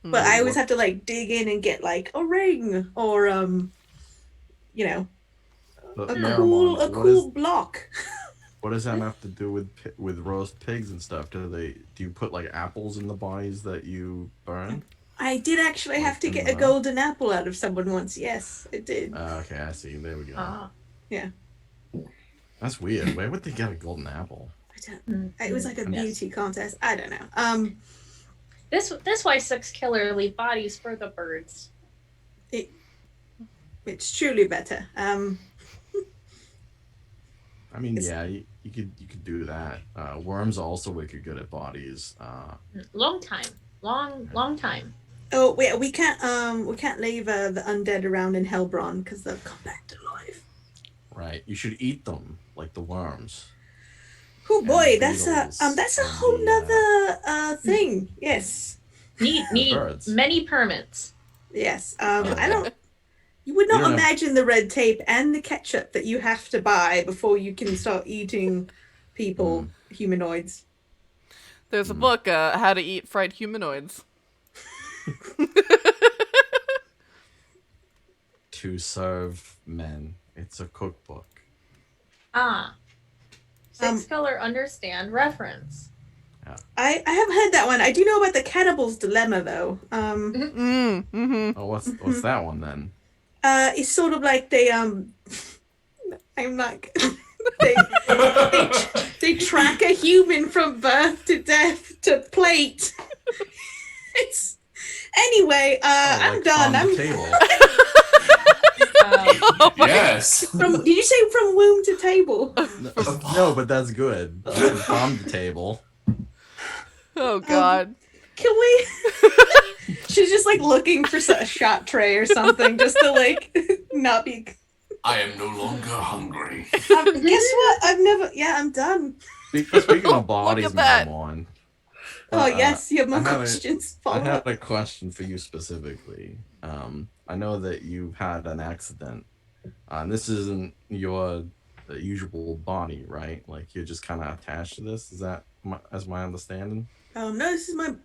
But I always have to like dig in and get like a ring or But a Marrowmorn, cool block. what does that have to do with roast pigs and stuff? Do you put like apples in the bodies that you burn? I did actually have to Like, get a golden apple out of someone once. Yes, it did. Okay, I see. There we go. Ah. That's weird. Where would they get a golden apple? It was like a Yes. beauty contest. I don't know. This why 6 killer leave bodies for the birds. It's truly better. I mean, It's- yeah, you could do that. Worms are also wicked good at bodies. Long time. Long time. Oh wait, we can't leave the undead around in Hellbron because they'll come back to life. Right. You should eat them like the worms. Oh And boy, the that's beetles a and whole the, nother thing. Yes, Need birds. many permits. yes. Yeah. I don't. You would You not don't have- imagine the red tape and the ketchup that you have to buy before you can start eating people, humanoids. There's a book, How to Eat Fried Humanoids. To serve men. It's a cookbook. Six color understand reference. I haven't heard that one. I do know about the cannibal's dilemma though. Mm-hmm. Oh, what's that one then? It's sort of like they I'm not they, they track a human from birth to death to plate. It's anyway. I'm Like done. on the I'm table. Yes. from. Did you say from womb to table? No, but that's good. From the table. Oh, God. Can we? She's just like looking for a shot tray or something, just to like not be. I am no longer hungry. Guess what? I've never. Yeah, I'm done. Speaking of bodies, at that. Marrowmorn. Oh yes, you have more I have a- questions. I Follow have up. a question for you specifically. I know that you've had an accident. This isn't your usual body, right? Like you're just kind of attached to this. Is that as my understanding? No, this is my.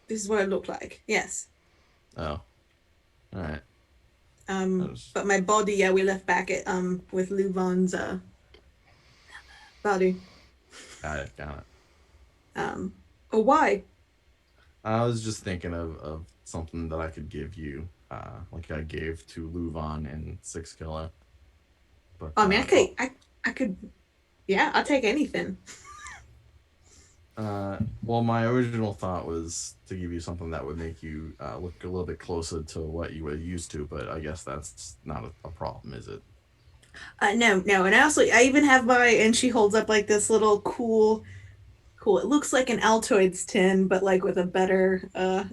This is what I look like. Yes. Oh, all right. But my body, yeah, we left back at with LuVon's body. Got it. Oh, why? I was just thinking of something that I could give you, like I gave to LuVon in Six Killer. But I mean, I could, yeah, I'll take anything. well, my original thought was to give you something that would make you look a little bit closer to what you were used to, but I guess that's not a problem, is it? No, and I even have and she holds up like this little cool. It looks like an Altoids tin, but like with a better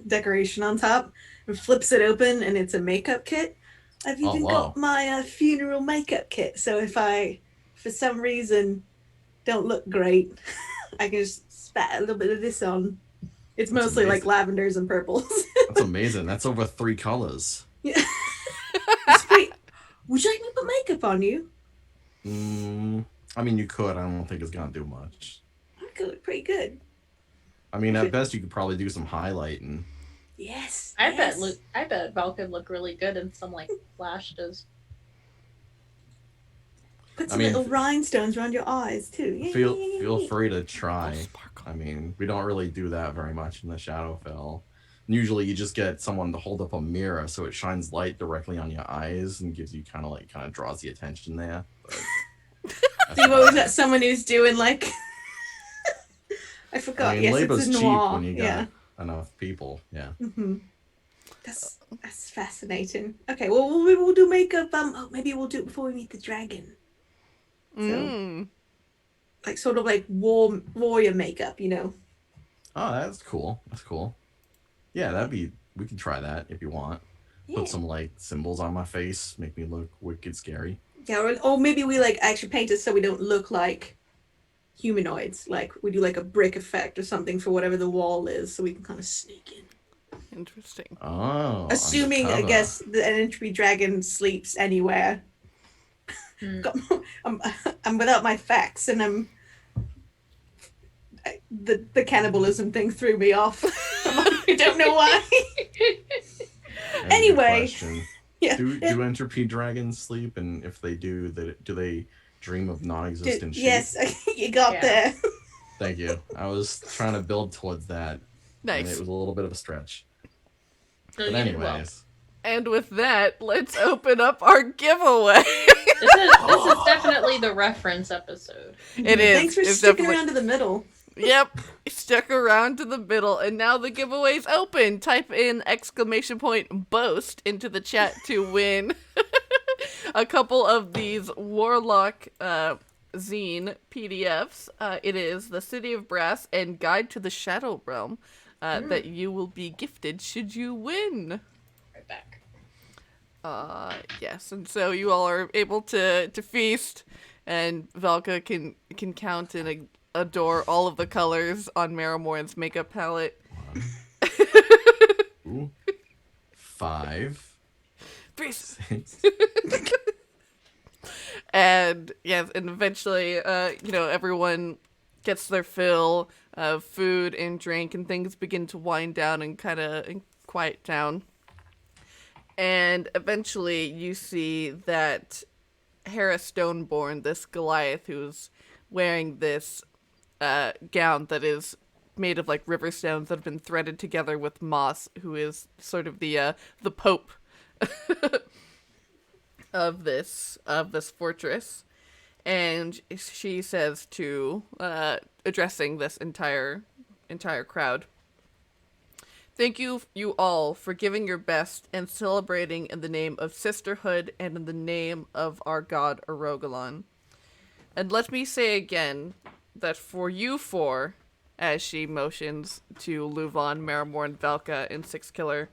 decoration on top. And flips it open, and it's a makeup kit. I've even got my funeral makeup kit. So if I, for some reason, don't look great, I can just spat a little bit of this on. It's mostly like lavenders and purples. That's amazing. That's over 3 colors. Yeah. It's great. Would you like me to put makeup on you? I mean, you could. I don't think it's gonna do much. Good, pretty good. I mean, at best, you could probably do some highlighting. Yes. I yes. bet Val could look really good in some like lashes. Put some little rhinestones around your eyes too. Yeah, Feel free to try. I mean, we don't really do that very much in the Shadowfell. Usually, you just get someone to hold up a mirror so it shines light directly on your eyes and gives you kind of draws the attention there. So you've always got someone who's doing like. I forgot. I mean, yes, labor's it's a cheap noir. when you got enough people. Yeah. Mm-hmm. That's fascinating. Okay, well maybe we'll do makeup. Maybe we'll do it before we meet the dragon. So, like sort of like warrior makeup, you know. Oh, that's cool. That's cool. Yeah, we can try that if you want. Yeah. Put some like symbols on my face, make me look wicked scary. Yeah, or maybe we like actually paint it so we don't look like humanoids. Like we do like a brick effect or something for whatever the wall is, so we can kind of sneak in. Interesting. Oh. Assuming, I undercover. guess, an entropy dragon sleeps anywhere. I'm without my facts, and the cannibalism thing threw me off. I don't know why. That's a good Anyway. question. Yeah. Do entropy dragons sleep? And if they do they dream of non-existent shit? Yes, you got there. Thank you. I was trying to build towards that. Nice. And it was a little bit of a stretch. No, But you did well. anyways. And with that, let's open up our giveaway. This is definitely the reference episode. It is. Thanks for It's sticking definitely- around to the middle. Yep, stuck around to the middle, and now the giveaway's open. Type in !boast into the chat to win a couple of these Warlock zine PDFs. It is The City of Brass and Guide to the Shadow Realm that you will be gifted should you win. Right back. Yes, and so you all are able to feast, and Valka can count and adore all of the colors on Marrowmorn's makeup palette. 2, 5, 3, 6. and yes, and eventually, everyone gets their fill of food and drink, and things begin to wind down and kind of quiet down. And eventually you see that Hera Stoneborn, this Goliath who's wearing this gown that is made of like river stones that have been threaded together with moss, who is sort of the pope of this fortress. And she says to addressing this entire crowd, "Thank you all for giving your best and celebrating in the name of sisterhood and in the name of our god Orogalon. And let me say again that for you four," as she motions to LuVon, Marrowmorn, Valka, and Six Killer,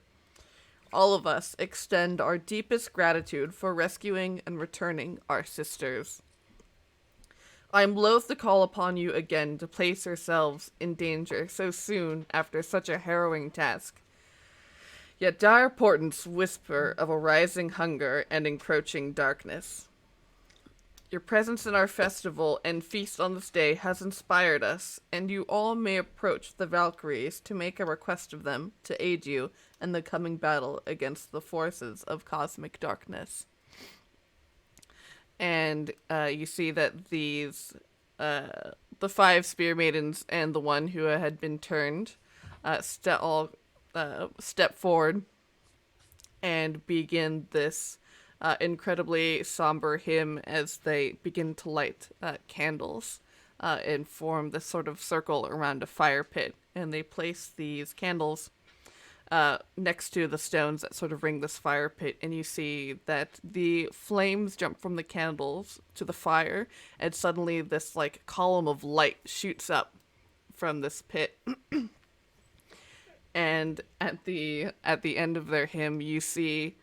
"all of us extend our deepest gratitude for rescuing and returning our sisters. I am loath to call upon you again to place yourselves in danger so soon after such a harrowing task. Yet dire portents whisper of a rising hunger and encroaching darkness. Your presence in our festival and feast on this day has inspired us, and you all may approach the Valkyries to make a request of them to aid you in the coming battle against the forces of cosmic darkness." And you see that these, the 5 Spear Maidens and the one who had been turned, step forward and begin this incredibly somber hymn as they begin to light candles and form this sort of circle around a fire pit. And they place these candles next to the stones that sort of ring this fire pit, and you see that the flames jump from the candles to the fire, and suddenly this like column of light shoots up from this pit. And at the end of their hymn, you see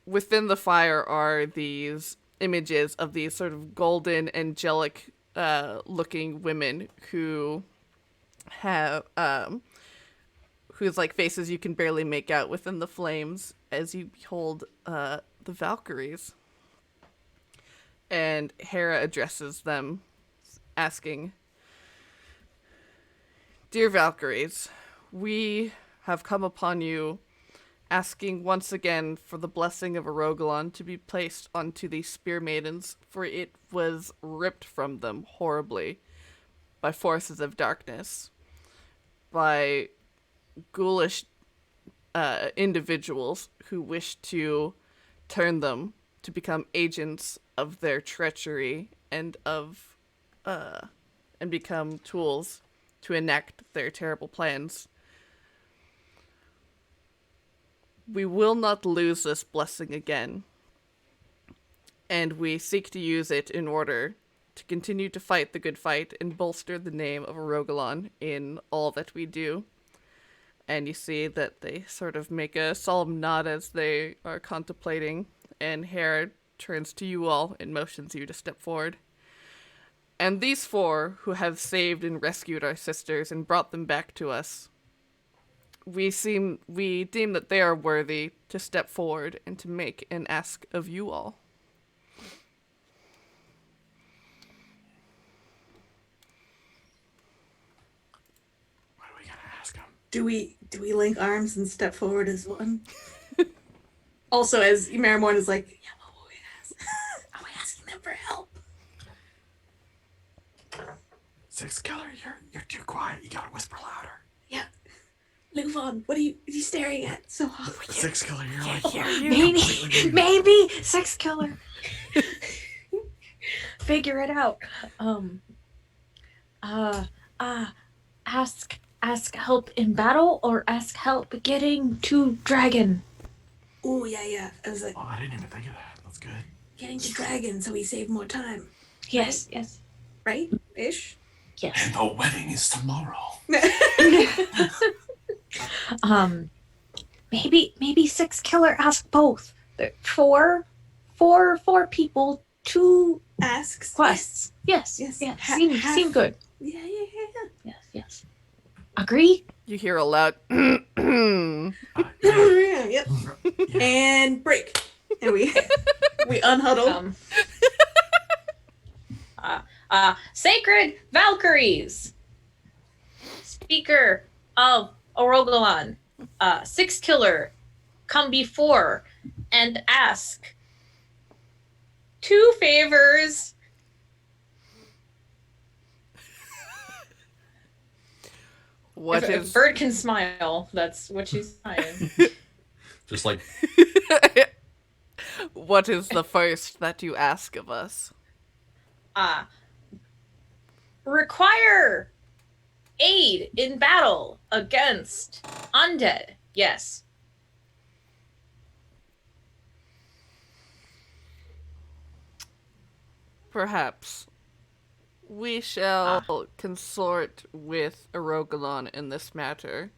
within the fire are these images of these sort of golden, angelic looking women who have whose like faces you can barely make out within the flames as you behold the Valkyries. And Hera addresses them, asking, "Dear Valkyries, we have come upon you asking once again for the blessing of Orogalon to be placed onto the Spear Maidens, for it was ripped from them horribly by forces of darkness, by ghoulish individuals who wish to turn them to become agents of their treachery and become tools to enact their terrible plans. We will not lose this blessing again, and we seek to use it in order to continue to fight the good fight and bolster the name of Orogalon in all that we do." And you see that they sort of make a solemn nod as they are contemplating, and Hera turns to you all and motions you to step forward. "And these 4 who have saved and rescued our sisters and brought them back to us, we deem that they are worthy to step forward and to make an ask of you all." What are we gonna ask them? Do we link arms and step forward as one? Also, as Marrowmorn is like, "Yeah, what will we ask? Are we asking them for help?" Six Killer, you're too quiet. You gotta whisper louder. "Yeah, LuVon, what are you staring at so hard?" Six Killer, you're like, Maybe Six Killer. Figure it out. Ask help in battle or ask help getting to dragon. Oh, yeah. I was like, Oh, I didn't even think of that. That's good. getting to dragon so we save more time. Yes. Right? Ish? Yes. And the wedding is tomorrow. Maybe Six Killer ask both. Four people, 2 Asks. quests. Yes. Seem good. Yeah. Yes. Agree? You hear a loud Yep. And break. And we unhuddle. Sacred Valkyries. Speaker of Orogalon, Six Killer, come before and ask 2 favors. If a bird can smile, that's what she's saying. Just like, what is the first that you ask of us? Require aid in battle against undead. Yes. Perhaps. We shall consort with Orogalon in this matter.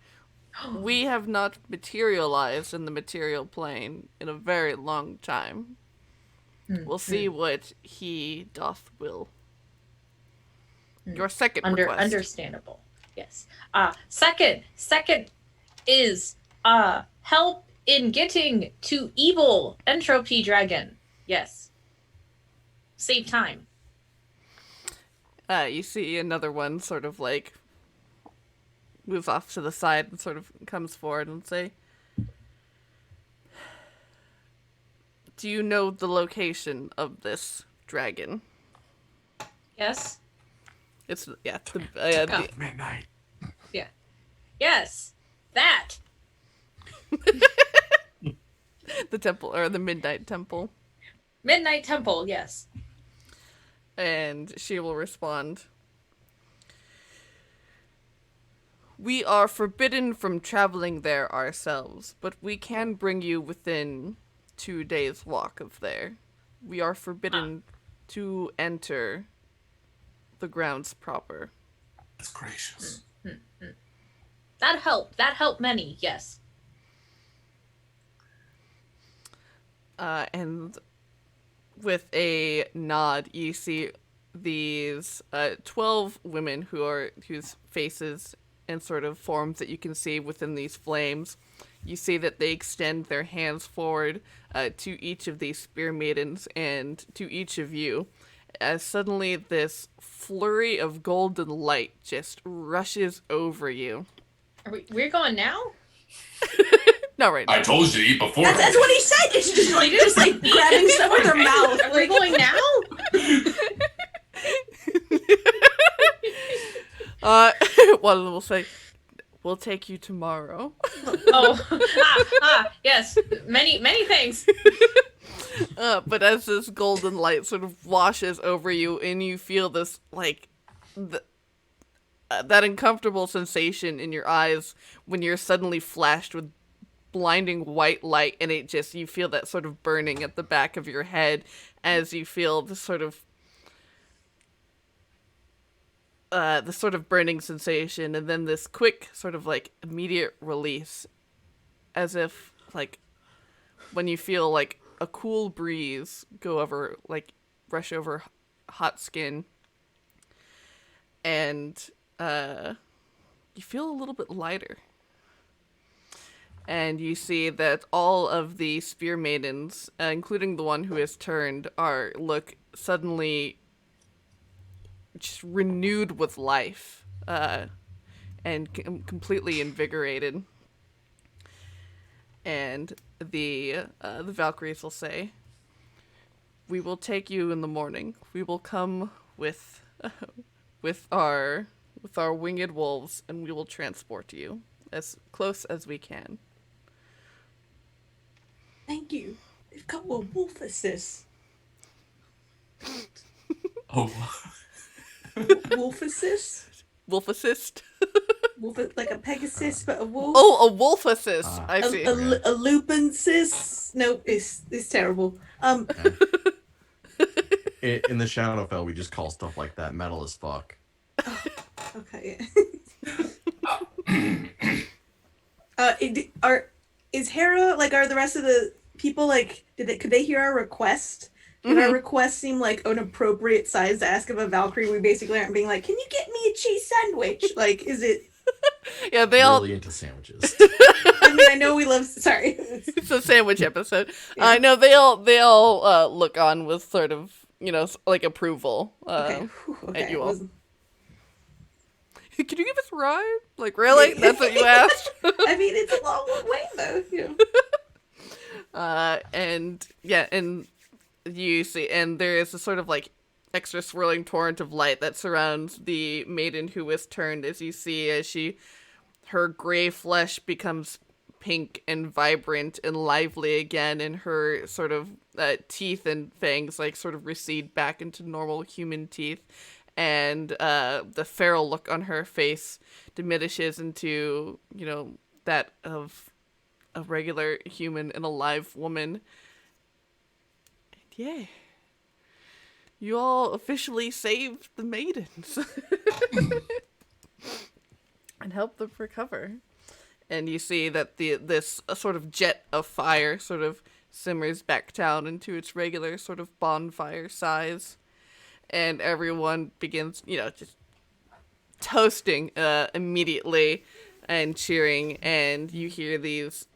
We have not materialized in the material plane in a very long time. We'll see what he doth will. Your second request. Understandable. Yes. Second is help in getting to evil entropy dragon. Yes. Save time. You see another one sort of like moves off to the side and sort of comes forward and say, do you know the location of this dragon? Yes. It's, yeah. midnight. Yeah. Yes. That. The temple, or the Midnight Temple. Midnight Temple, yes. And she will respond, we are forbidden from traveling there ourselves, but we can bring you within 2 days' walk of there. We are forbidden to enter the grounds proper. That's gracious. That helped many, yes. And with a nod, you see these 12 women whose faces and sort of forms that you can see within these flames. You see that they extend their hands forward to each of these spear maidens and to each of you, as suddenly this flurry of golden light just rushes over you. We're going now? Not right now. I told you to eat before. That's what he said. It's just like grabbing stuff with their mouth. Are we going now? One of them will say, we'll take you tomorrow. Yes. Many thanks. But as this golden light sort of washes over you and you feel this, like, that uncomfortable sensation in your eyes when you're suddenly flashed with blinding white light, and you feel that sort of burning at the back of your head as you feel this sort of burning sensation, and then this quick sort of like immediate release, as if like when you feel like a cool breeze brush over hot skin, and you feel a little bit lighter. And you see that all of the spear maidens, including the one who has turned, look suddenly just renewed with life, and completely invigorated. And the Valkyries will say, "We will take you in the morning. We will come with our winged wolves, and we will transport you as close as we can." Thank you. They've got a wolf assist. Oh. Wolf assist? Wolf assist? Wolf, like a Pegasus, but a wolf? Oh, a wolf assist. I see. A lupin sis? No, it's terrible. In the Shadowfell, we just call stuff like that metal as fuck. Okay. Is Hera, like, are the rest of the people, like, could they hear our request? Did our request seem like an appropriate size to ask of a Valkyrie? We basically aren't being like, can you get me a cheese sandwich? Like, is it... Yeah, they all... really into sandwiches. I mean, I know we love... Sorry. It's a sandwich episode. I know they all look on with sort of like approval Okay. Whew, okay. at you all. Can you give us a ride? Like, really? That's what you asked? I mean, it's a long way, though. And you see, and there is a sort of like extra swirling torrent of light that surrounds the maiden who was turned, as you see as her gray flesh becomes pink and vibrant and lively again, and her sort of teeth and fangs like sort of recede back into normal human teeth. And the feral look on her face diminishes into, that of a regular human and a live woman. And yay. You all officially saved the maidens. And helped them recover. And you see that this sort of jet of fire sort of simmers back down into its regular sort of bonfire size. And everyone begins, just toasting immediately and cheering. And you hear these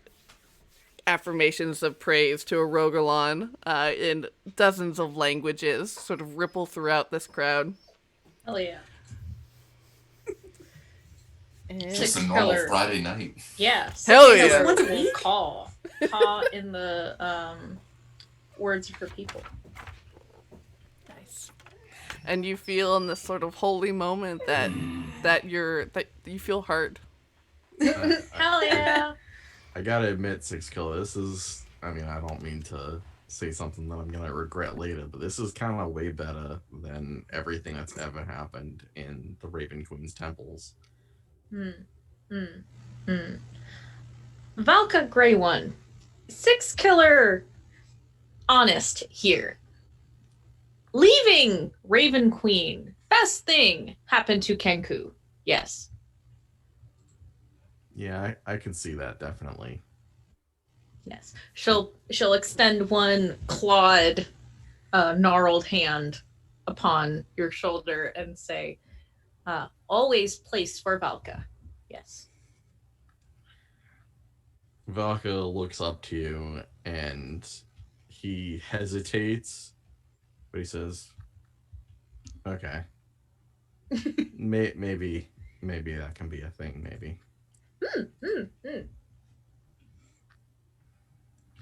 affirmations of praise to a Rogalon in dozens of languages sort of ripple throughout this crowd. Hell yeah. It's just a normal Friday night. Yeah. Hell yeah. Once a week? Caw in the words of her people. Nice. And you feel in this sort of holy moment that you feel heard. Hell yeah. I gotta admit, Six Killer, this is, I don't mean to say something that I'm gonna regret later, but this is kind of way better than everything that's ever happened in the Raven Queen's temples. Valka Grey One. Six Killer honest here. Leaving Raven Queen. Best thing happened to Kenku. Yes. Yeah, I can see that, definitely. Yes. She'll extend one clawed, gnarled hand upon your shoulder and say, always place for Valka. Yes. Valka looks up to you and he hesitates, but he says, okay. Maybe that can be a thing, maybe.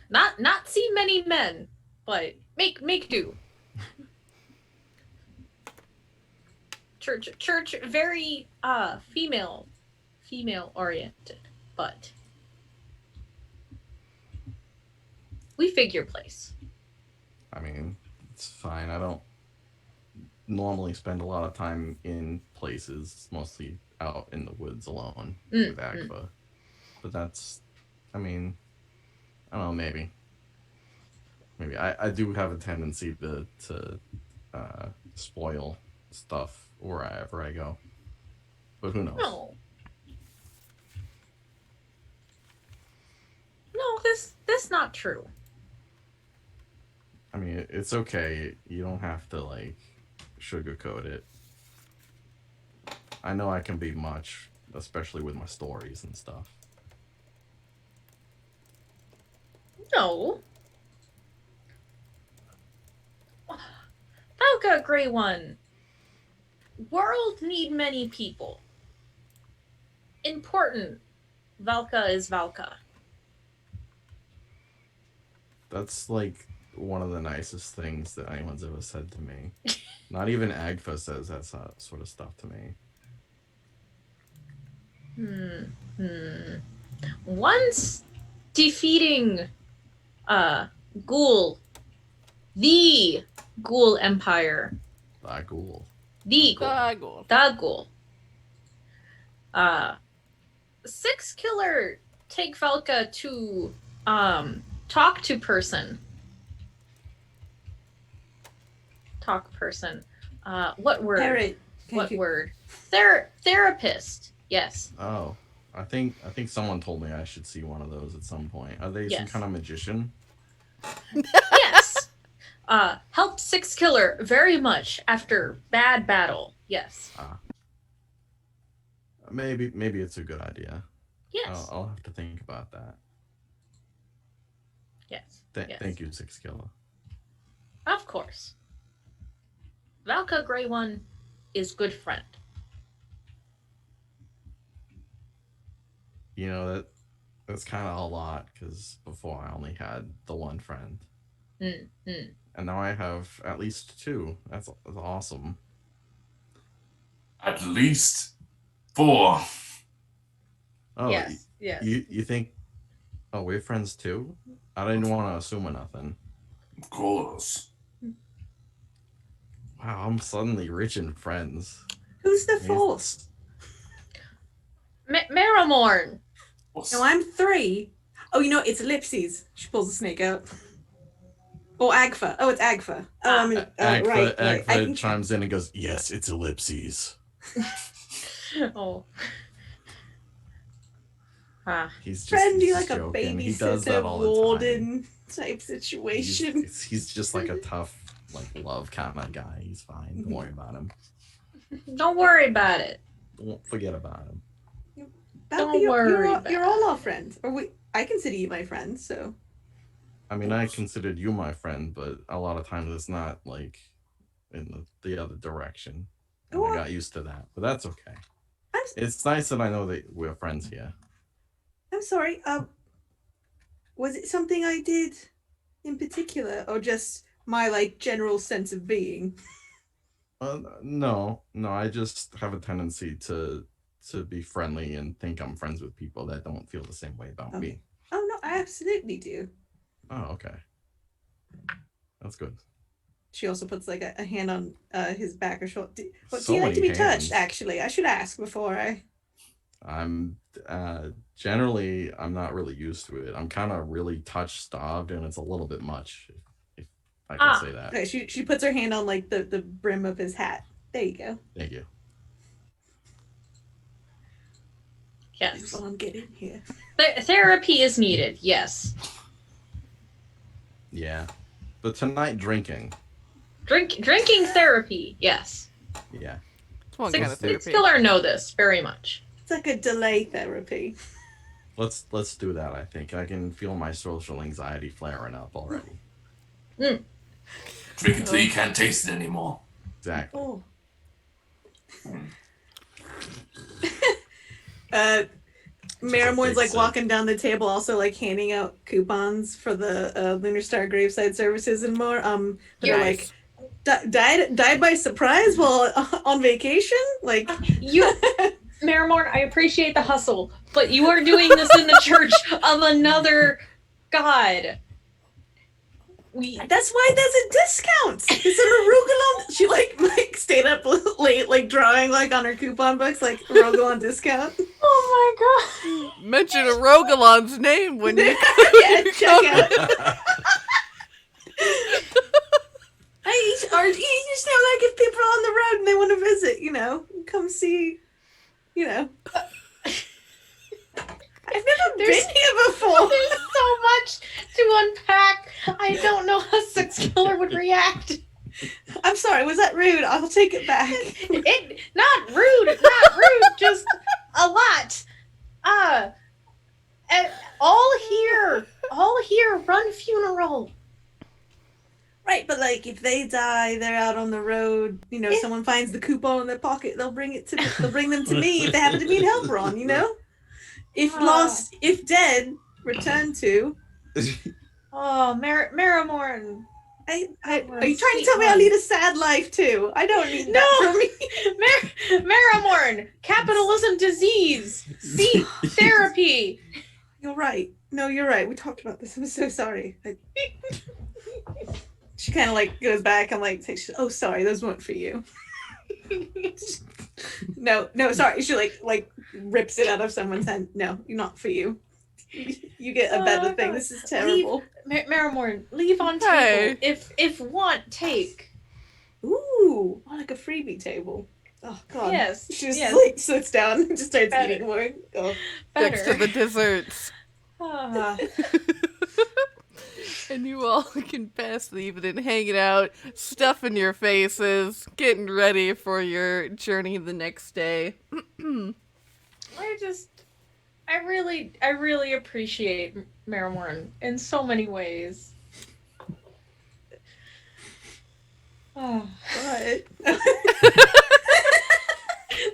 Not see many men, but make do. Church very female oriented, but we figure place. It's fine. I don't normally spend a lot of time in places, mostly out in the woods alone with Agfa. But that's, I don't know, maybe I do have a tendency to spoil stuff wherever I go, but who knows? No, this not true. It's okay. You don't have to sugarcoat it. I know I can be much, especially with my stories and stuff. No. Valka Grey One. World need many people. Important. Valka is Valka. That's one of the nicest things that anyone's ever said to me. Not even Agfa says that sort of stuff to me. Once defeating Ghoul, the Ghoul Empire. The Ghoul. The Ghoul. Six Killer take Valka to talk to person. What word? Parrot. What word? Therapist. Yes. Oh, I think someone told me I should see one of those at some point. Are they some kind of magician? Yes. Helped Six Killer very much after bad battle. Yes. Maybe it's a good idea. Yes. I'll have to think about that. Yes. Thank you, Six Killer. Of course. Valka Grey One is good friend. You know, that's kind of a lot, because before I only had the one friend. And now I have at least two. That's awesome. At least 4. Oh, Yes. You think... Oh, we're friends too? I didn't want to assume or nothing. Of course. Wow, I'm suddenly rich in friends. Who's the fourth? Marrowmorn. No, I'm 3. Oh, you know, it's Ellipses. She pulls the snake out. Or Agfa. Oh, it's Agfa. Agfa chimes in and goes, yes, it's Ellipses. Oh. He's just Friendly, like joking. a He does that babysitter all the time. warden type situation. He's just like a tough, like, love kind of guy. He's fine. Don't worry about him. Don't worry about it. Don't forget about him. Don't worry. You're all our friends. I consider you my friend, so. I mean, I considered you my friend, but a lot of times it's not, like, in the other direction. And I got used to that, but that's okay. It's nice that I know that we're friends here. I'm sorry. Was it something I did in particular, or just my, like, general sense of being? No. I just have a tendency to be friendly and think I'm friends with people that don't feel the same way about me. Oh, no, I absolutely do. Oh, okay. That's good. She also puts, like, a hand on his back or shoulder. Do So you like to be many touched, hands. actually? I should ask before I... I'm generally, I'm not really used to it. I'm kind of really touch starved, and it's a little bit much, if I can say that. Okay, she puts her hand on, like, the brim of his hat. There you go. Thank you. Yes. Vaughn, get in here. Therapy is needed, yes. Yeah. But tonight, drinking. Drinking therapy, yes. Yeah. It's one kind of Six therapy. Killer know this very much. It's like a delay therapy. Let's do that, I think. I can feel my social anxiety flaring up already. Drink until you can't taste it anymore. Exactly. Oh. Marrowmorn's like walking down the table, also like handing out coupons for the Lunar Star Graveside Services and more. They're like died by surprise while on vacation. Like you, Marrowmorn, I appreciate the hustle, but you are doing this in the church of another god. That's why there's a discount. It's an arugula. She like stayed up late, like drawing like on her coupon books, like arugula discount. Oh my god! Mention Arogalon's name when you check out. Or you just know, like if people are on the road and they want to visit, come see, I've never been here before. There's so much to unpack. I don't know how Six Killer would react. I'm sorry, was that rude? I'll take it back. Not rude, just a lot. And all here run funeral. Right, but like if they die, they're out on the road. Someone finds the coupon in their pocket. They'll bring them to me if they happen to be in Helbron. If lost, if dead, returned to. Oh, Marrowmorn. Are you trying to tell me I lead a sad life too? I don't need that from me. Marrowmorn, capitalism disease. See, therapy. You're right. No, you're right. We talked about this. I'm so sorry. She kind of like goes back and like takes. Oh, sorry, those weren't for you. No, sorry. She like rips it out of someone's hand. No, not for you. You get a better thing. This is terrible. Marrowmorn, leave on table. If want, take. Ooh, like a freebie table. Oh God. Yes. She just like sits down and just starts Better. eating more. Oh. next to the desserts. And you all can pass the evening hanging out, stuffing your faces, getting ready for your journey the next day. I really appreciate Marrowmorn in so many ways. Oh. But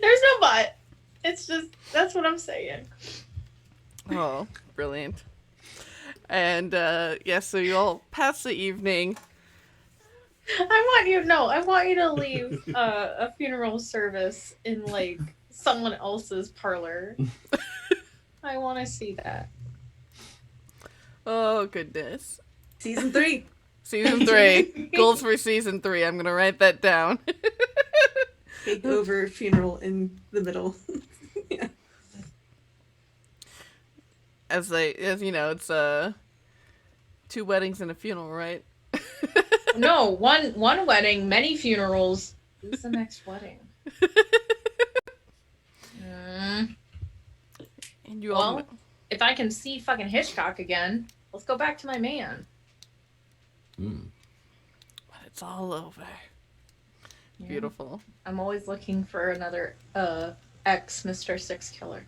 There's no but. It's just, that's what I'm saying. Oh, brilliant. And so you all pass the evening. I want you to leave a funeral service in like someone else's parlor. I want to see that. Oh, goodness. season 3. Season 3. Goals for season 3. I'm going to write that down. Takeover funeral in the middle. Yeah. As you know, it's 2 weddings and a funeral, right? No, one wedding, many funerals. Who's the next wedding? And you all. Well, if I can see fucking Hitchcock again, let's go back to my man. But it's all over. Yeah. Beautiful. I'm always looking for another ex Mr. Six Killer.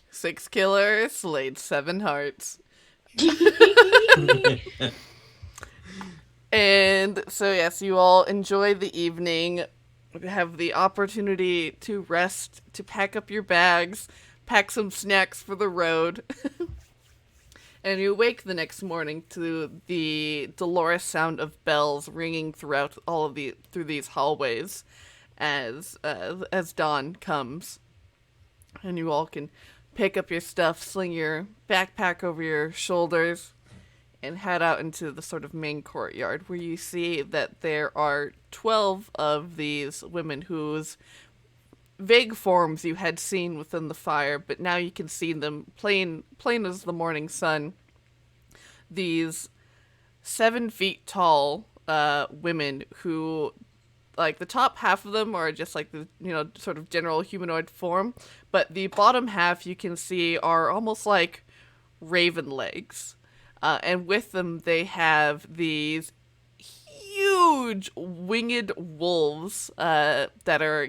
6 killers slayed 7 hearts. And so yes, you all enjoy the evening, have the opportunity to rest, to pack up your bags, pack some snacks for the road. And you wake the next morning to the dolorous sound of bells ringing throughout through these hallways as dawn comes. And you all can pick up your stuff, sling your backpack over your shoulders, and head out into the sort of main courtyard, where you see that there are 12 of these women whose vague forms you had seen within the fire, but now you can see them plain as the morning sun. These 7 feet tall women who, like, the top half of them are just like the, sort of general humanoid form, but the bottom half you can see are almost like raven legs. And with them they have these huge winged wolves that are,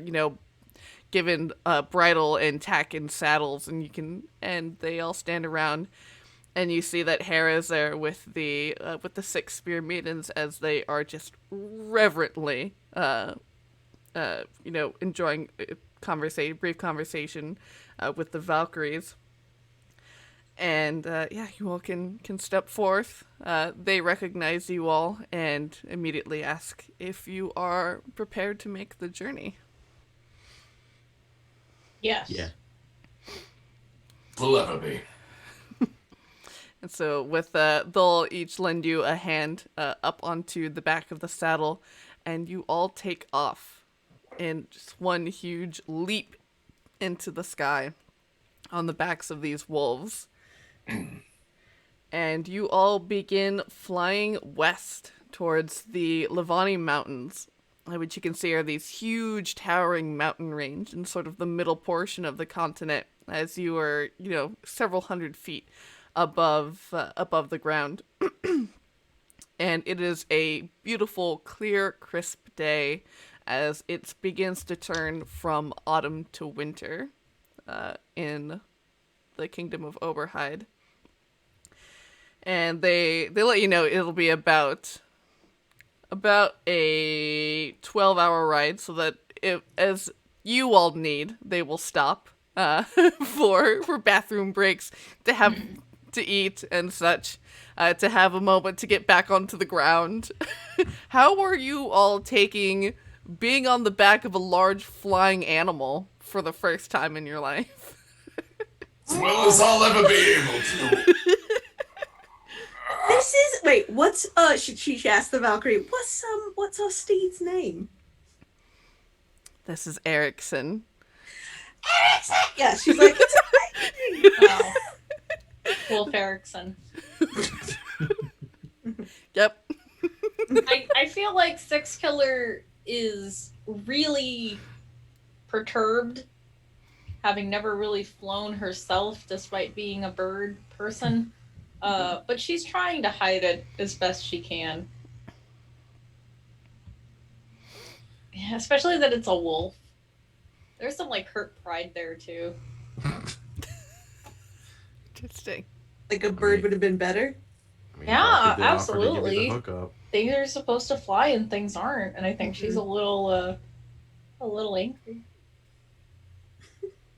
given bridle and tack and saddles, and they all stand around. And you see that Hera's there with the 6 Spear Maidens as they are just reverently, enjoying brief conversation with the Valkyries. And you all can step forth. They recognize you all and immediately ask if you are prepared to make the journey. Yes. Yeah. We'll ever be. And so they'll each lend you a hand up onto the back of the saddle, and you all take off in just one huge leap into the sky on the backs of these wolves. And you all begin flying west towards the LuVon Mountains, which you can see are these huge towering mountain range in sort of the middle portion of the continent, as you are, several hundred feet above the ground. And it is a beautiful, clear, crisp day as it begins to turn from autumn to winter in the kingdom of Oberheide. And they let you know it'll be about a 12-hour ride, so that as you all need, they will stop for bathroom breaks, to have to eat and such, to have a moment to get back onto the ground. How are you all taking being on the back of a large flying animal for the first time in your life? As well as I'll ever be able to. This is what's she asked the Valkyrie, what's our steed's name? This is Erickson. Erickson! Yeah, she's like, it's a Wow. Wolf Erickson. Yep. I feel like Six Killer is really perturbed, having never really flown herself despite being a bird person. But she's trying to hide it as best she can. Yeah, especially that it's a wolf. There's some hurt pride there too. Interesting. like a bird would have been better. I mean, Yeah, Valka did offer to give absolutely. you the hookup. Things are supposed to fly and things aren't, and I think she's a little angry.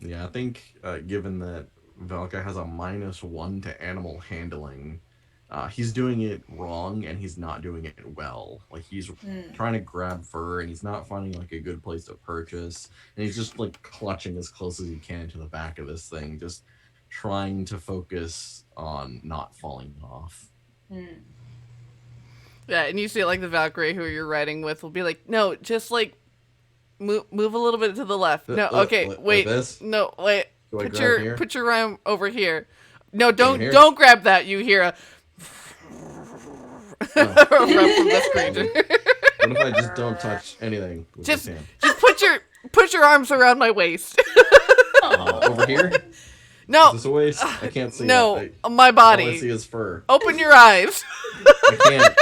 Yeah, I think given that Valka has a -1 to animal handling, he's doing it wrong and he's not doing it well. Like he's trying to grab fur and he's not finding like a good place to purchase, and he's just like clutching as close as he can to the back of this thing, just trying to focus on not falling off. Yeah, and you see like the Valkyrie who you're riding with will be like, no, just like move a little bit to the left. No, okay, wait, this? no, wait. Do I grab here? Put your arm over here. No, Here? don't grab that. You hear a from this creature. What if I just don't touch anything with Just this hand? put your arms around my waist. Over here? No, Is this a waist? I can't see no, it. my All I body. see is fur. Open your eyes. I can't.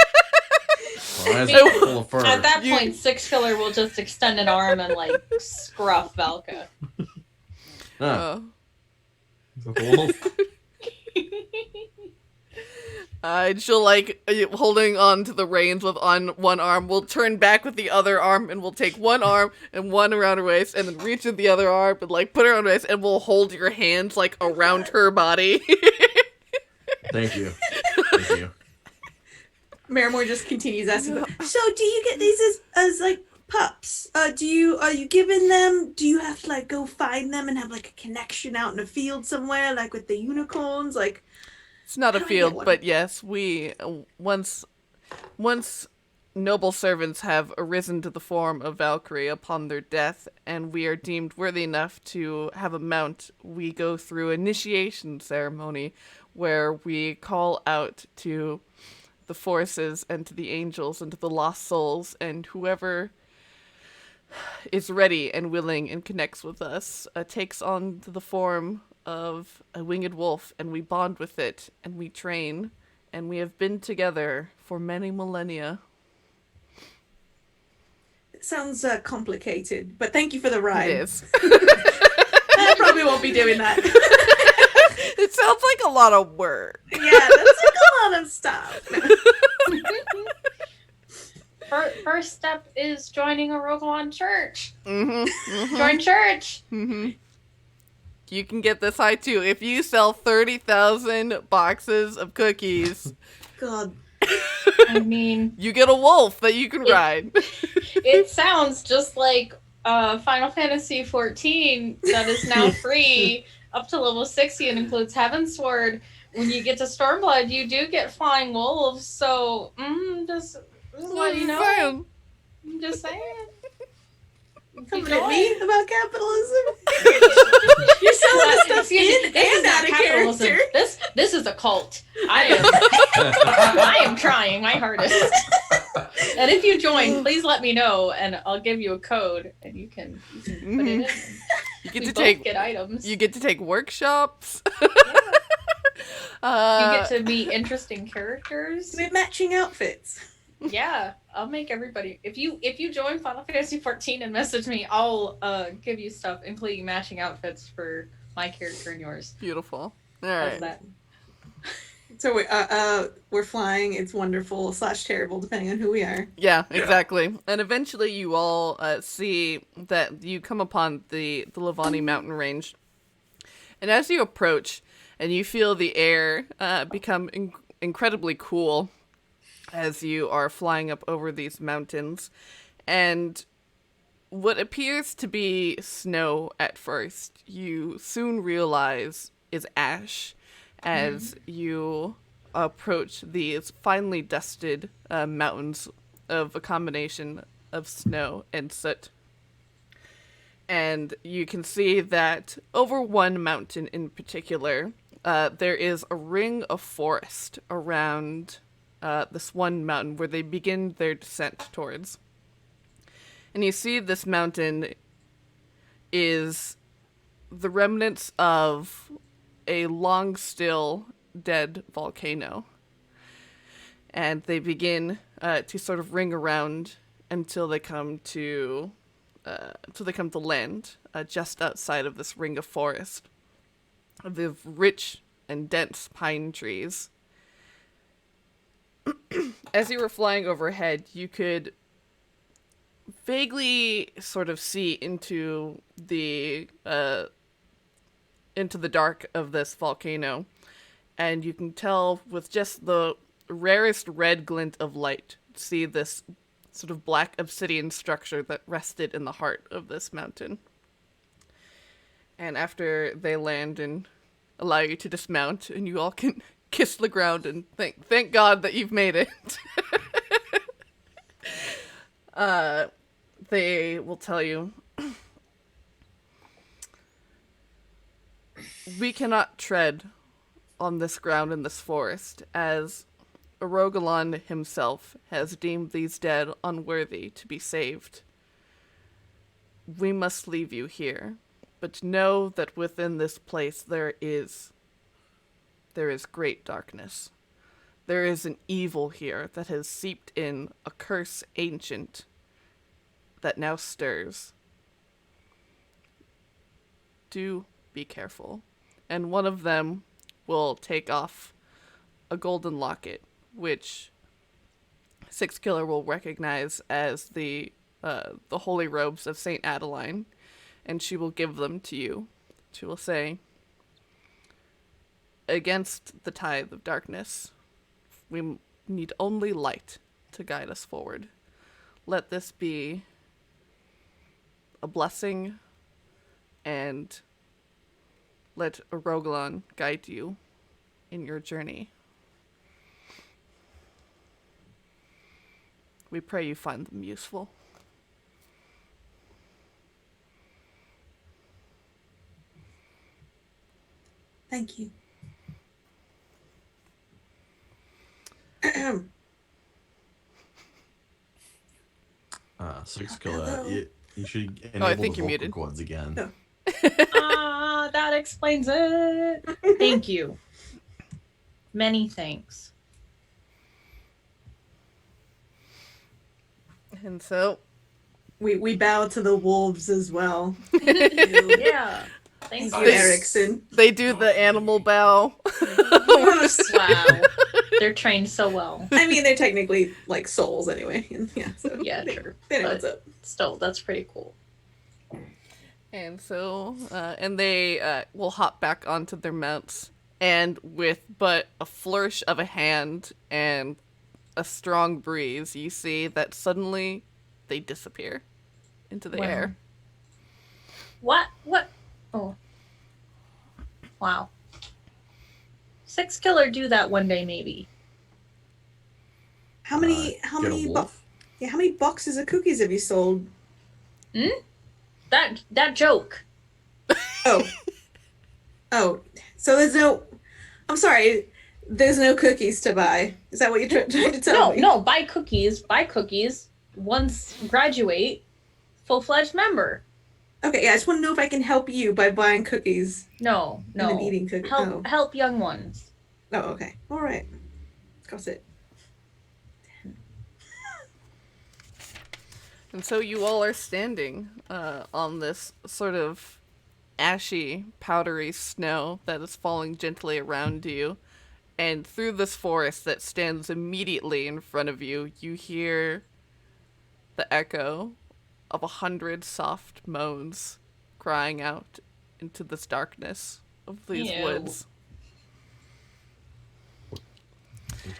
My eyes are full of fur. At that point, Six Killer will just extend an arm and like scruff Valka. Oh. Is that the wolf? And she'll like holding on to the reins with on one arm. Will turn back with the other arm, and we'll take one arm and one around her waist, and then reach with the other arm and like put her on her waist, and we'll hold your hands like around her body. Thank you. Thank you. Marrowmorn just continues asking, so do you get these as like pups? Are you giving them? Do you have to like go find them and have like a connection out in a field somewhere, like with the unicorns? Like, It's not a how do I get field, one? but yes, we once noble servants have arisen to the form of Valkyrie upon their death, and we are deemed worthy enough to have a mount. We go through initiation ceremony where we call out to the forces and to the angels and to the lost souls, and whoever is ready and willing and connects with us takes on the form of a winged wolf, and we bond with it, and we train, and we have been together for many millennia. it sounds complicated, but thank you for the ride. It is. I probably won't be doing that. It sounds like a lot of work. Yeah, that's like a lot of stuff. First step is joining a Roguelon church. Mm-hmm. Join church. Mm-hmm. You can get this high too. If you sell 30,000 boxes of cookies, God, I mean, you get a wolf that you can ride. it sounds just like Final Fantasy XIV that is now free up to level 60 and includes Heavensward. When you get to Stormblood, you do get flying wolves. So, just let you know. Saying. I'm just saying. coming at me about capitalism? You're selling this stuff in and out of character. This is a cult. I am trying my hardest. And if you join, please let me know, and I'll give you a code, and you can put it in. You get We to both get items. You get to take workshops. You get to meet interesting characters. With matching outfits. Yeah, I'll make everybody. If you join Final Fantasy 14 and message me, I'll give you stuff, including matching outfits for my character and yours. Beautiful. All How's right. that? So we're flying. It's wonderful / terrible, depending on who we are. Yeah, exactly. And eventually you all see that you come upon the LuVon mountain range. And as you approach and you feel the air become incredibly cool as you are flying up over these mountains, and what appears to be snow at first, you soon realize is ash as you approach these finely dusted mountains of a combination of snow and soot. And you can see that over one mountain in particular, there is a ring of forest around this one mountain where they begin their descent towards. And you see this mountain is the remnants of a long still dead volcano. And they begin to sort of ring around until they come to land just outside of this ring of forest of rich and dense pine trees. as you were flying overhead, you could vaguely sort of see into the dark of this volcano, and you can tell with just the rarest red glint of light, see this sort of black obsidian structure that rested in the heart of this mountain. And after they land and allow you to dismount, and you all can kiss the ground and thank God that you've made it. They will tell you, we cannot tread on this ground in this forest, as Arogalon himself has deemed these dead unworthy to be saved. We must leave you here, but know that within this place there is great darkness. There is an evil here that has seeped in, a curse ancient, that now stirs. Do be careful. And one of them will take off a golden locket, which Six Killer will recognize as the holy robes of Saint Adeline, and she will give them to you. She will say, against the tide of darkness, we need only light to guide us forward. Let this be a blessing, and let Arogalon guide you in your journey. We pray you find them useful. Thank you. Six Killer, you should enable I think the you're vocal muted. cords again. No. That explains it. Thank you. Many thanks. And so, We bow to the wolves as well. Yeah. Thank Thank you. you, Erickson. they do the animal bow. Wow. They're trained so well. I mean, they're technically like souls anyway. And yeah, so Yeah, they, true. they know But what's up. still, that's pretty cool. And so, and they will hop back onto their mounts, and with but a flourish of a hand and a strong breeze, you see that suddenly they disappear into the Wow. air. What? Oh. Wow. Six Killer do that one day, maybe. How many Get a wolf. how many boxes of cookies have you sold? That joke. Oh. Oh. So there's no I'm sorry, there's no cookies to buy. Is that what you're trying to tell me? No, buy cookies. Once graduate, full-fledged member. Okay, yeah, I just want to know if I can help you by buying cookies No. and then eating cookies. Help young ones. Oh, okay. All right. Got it. And so you all are standing on this sort of ashy, powdery snow that is falling gently around you. And through this forest that stands immediately in front of you, you hear the echo of 100 soft moans crying out into this darkness of these Ew. woods. What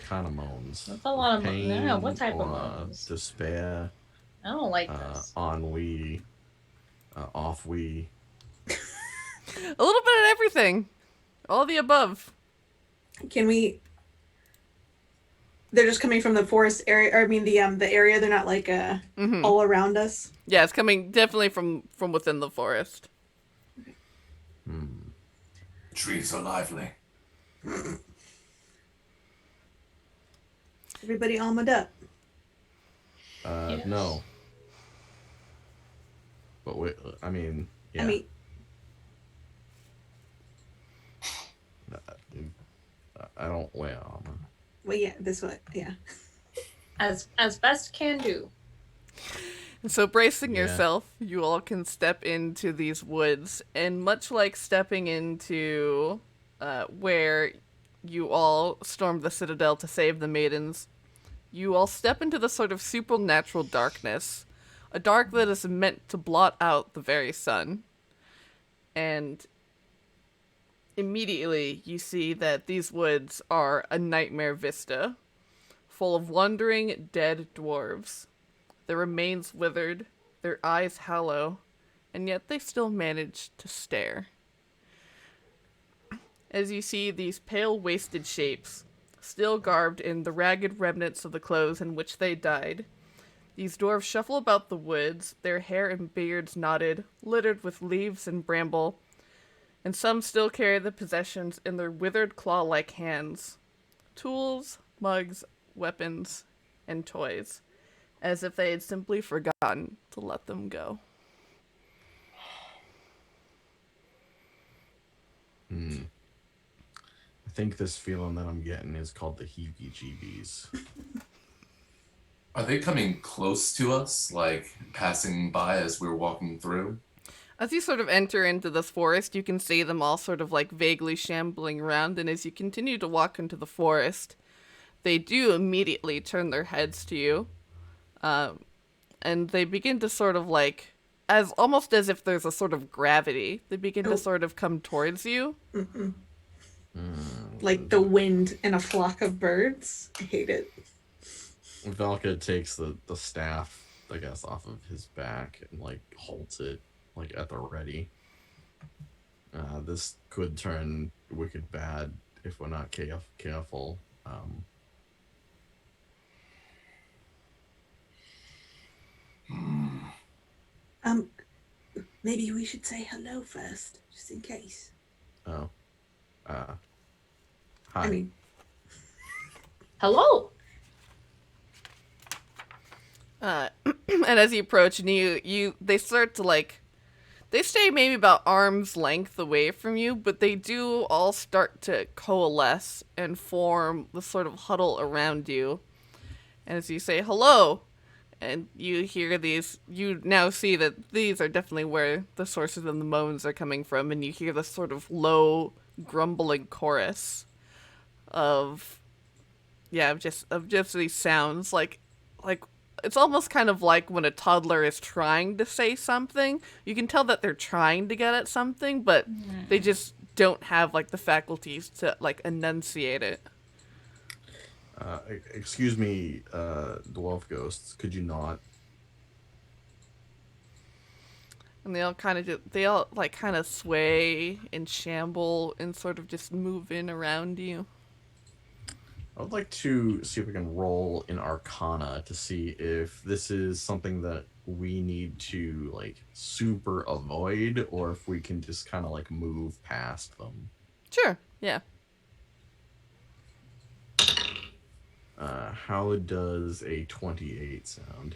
kind of moans? That's a lot of Pain, yeah, what type of or, moans? Despair, I don't like this. ennui, off-we. A little bit of everything. All the above. Can we They're just coming from the forest area, or I mean the area, they're not like all around us. Yeah, it's coming definitely from within the forest. Trees are lively. Everybody armored up. Yes. No. But wait, I mean, yeah. I mean, I don't wear armor. well, yeah, this way, yeah. As best can do. And so bracing Yeah. yourself, you all can step into these woods, and much like stepping into where you all storm the citadel to save the maidens, you all step into the sort of supernatural darkness, a dark that is meant to blot out the very sun. And immediately you see that these woods are a nightmare vista, full of wandering dead dwarves. Their remains withered, their eyes hollow, and yet they still manage to stare. As you see these pale, wasted shapes, still garbed in the ragged remnants of the clothes in which they died, these dwarves shuffle about the woods, their hair and beards knotted, littered with leaves and bramble, and some still carry the possessions in their withered claw-like hands. Tools, mugs, weapons, and toys, as if they had simply forgotten to let them go. I think this feeling that I'm getting is called the heebie-jeebies. Are they coming close to us, like passing by as we're walking through? As you sort of enter into this forest, you can see them all sort of like vaguely shambling around, and as you continue to walk into the forest, they do immediately turn their heads to you, and they begin to sort of like, as almost as if there's a sort of gravity, they begin to sort of come towards you. Like the wind in a flock of birds. I hate it. Valka takes the staff, I guess, off of his back and like holds it like at the ready. This could turn wicked bad if we're not careful. Maybe we should say hello first, just in case. Hi. I mean, Hello. And as you approach, and they start to like, they stay maybe about arm's length away from you, but they do all start to coalesce and form the sort of huddle around you. And as you say hello, and you hear these, you now see that these are definitely where the sources of the moans are coming from, and you hear this sort of low, grumbling chorus of just these sounds, like it's almost kind of like when a toddler is trying to say something. You can tell that they're trying to get at something, but they just don't have like the faculties to like enunciate it. Excuse me, dwarf ghosts, could you not? And they all kind of sway and shamble and sort of just move in around you. I would like to see if we can roll in Arcana to see if this is something that we need to like super avoid, or if we can just kind of like move past them. Sure, yeah. How does a 28 sound?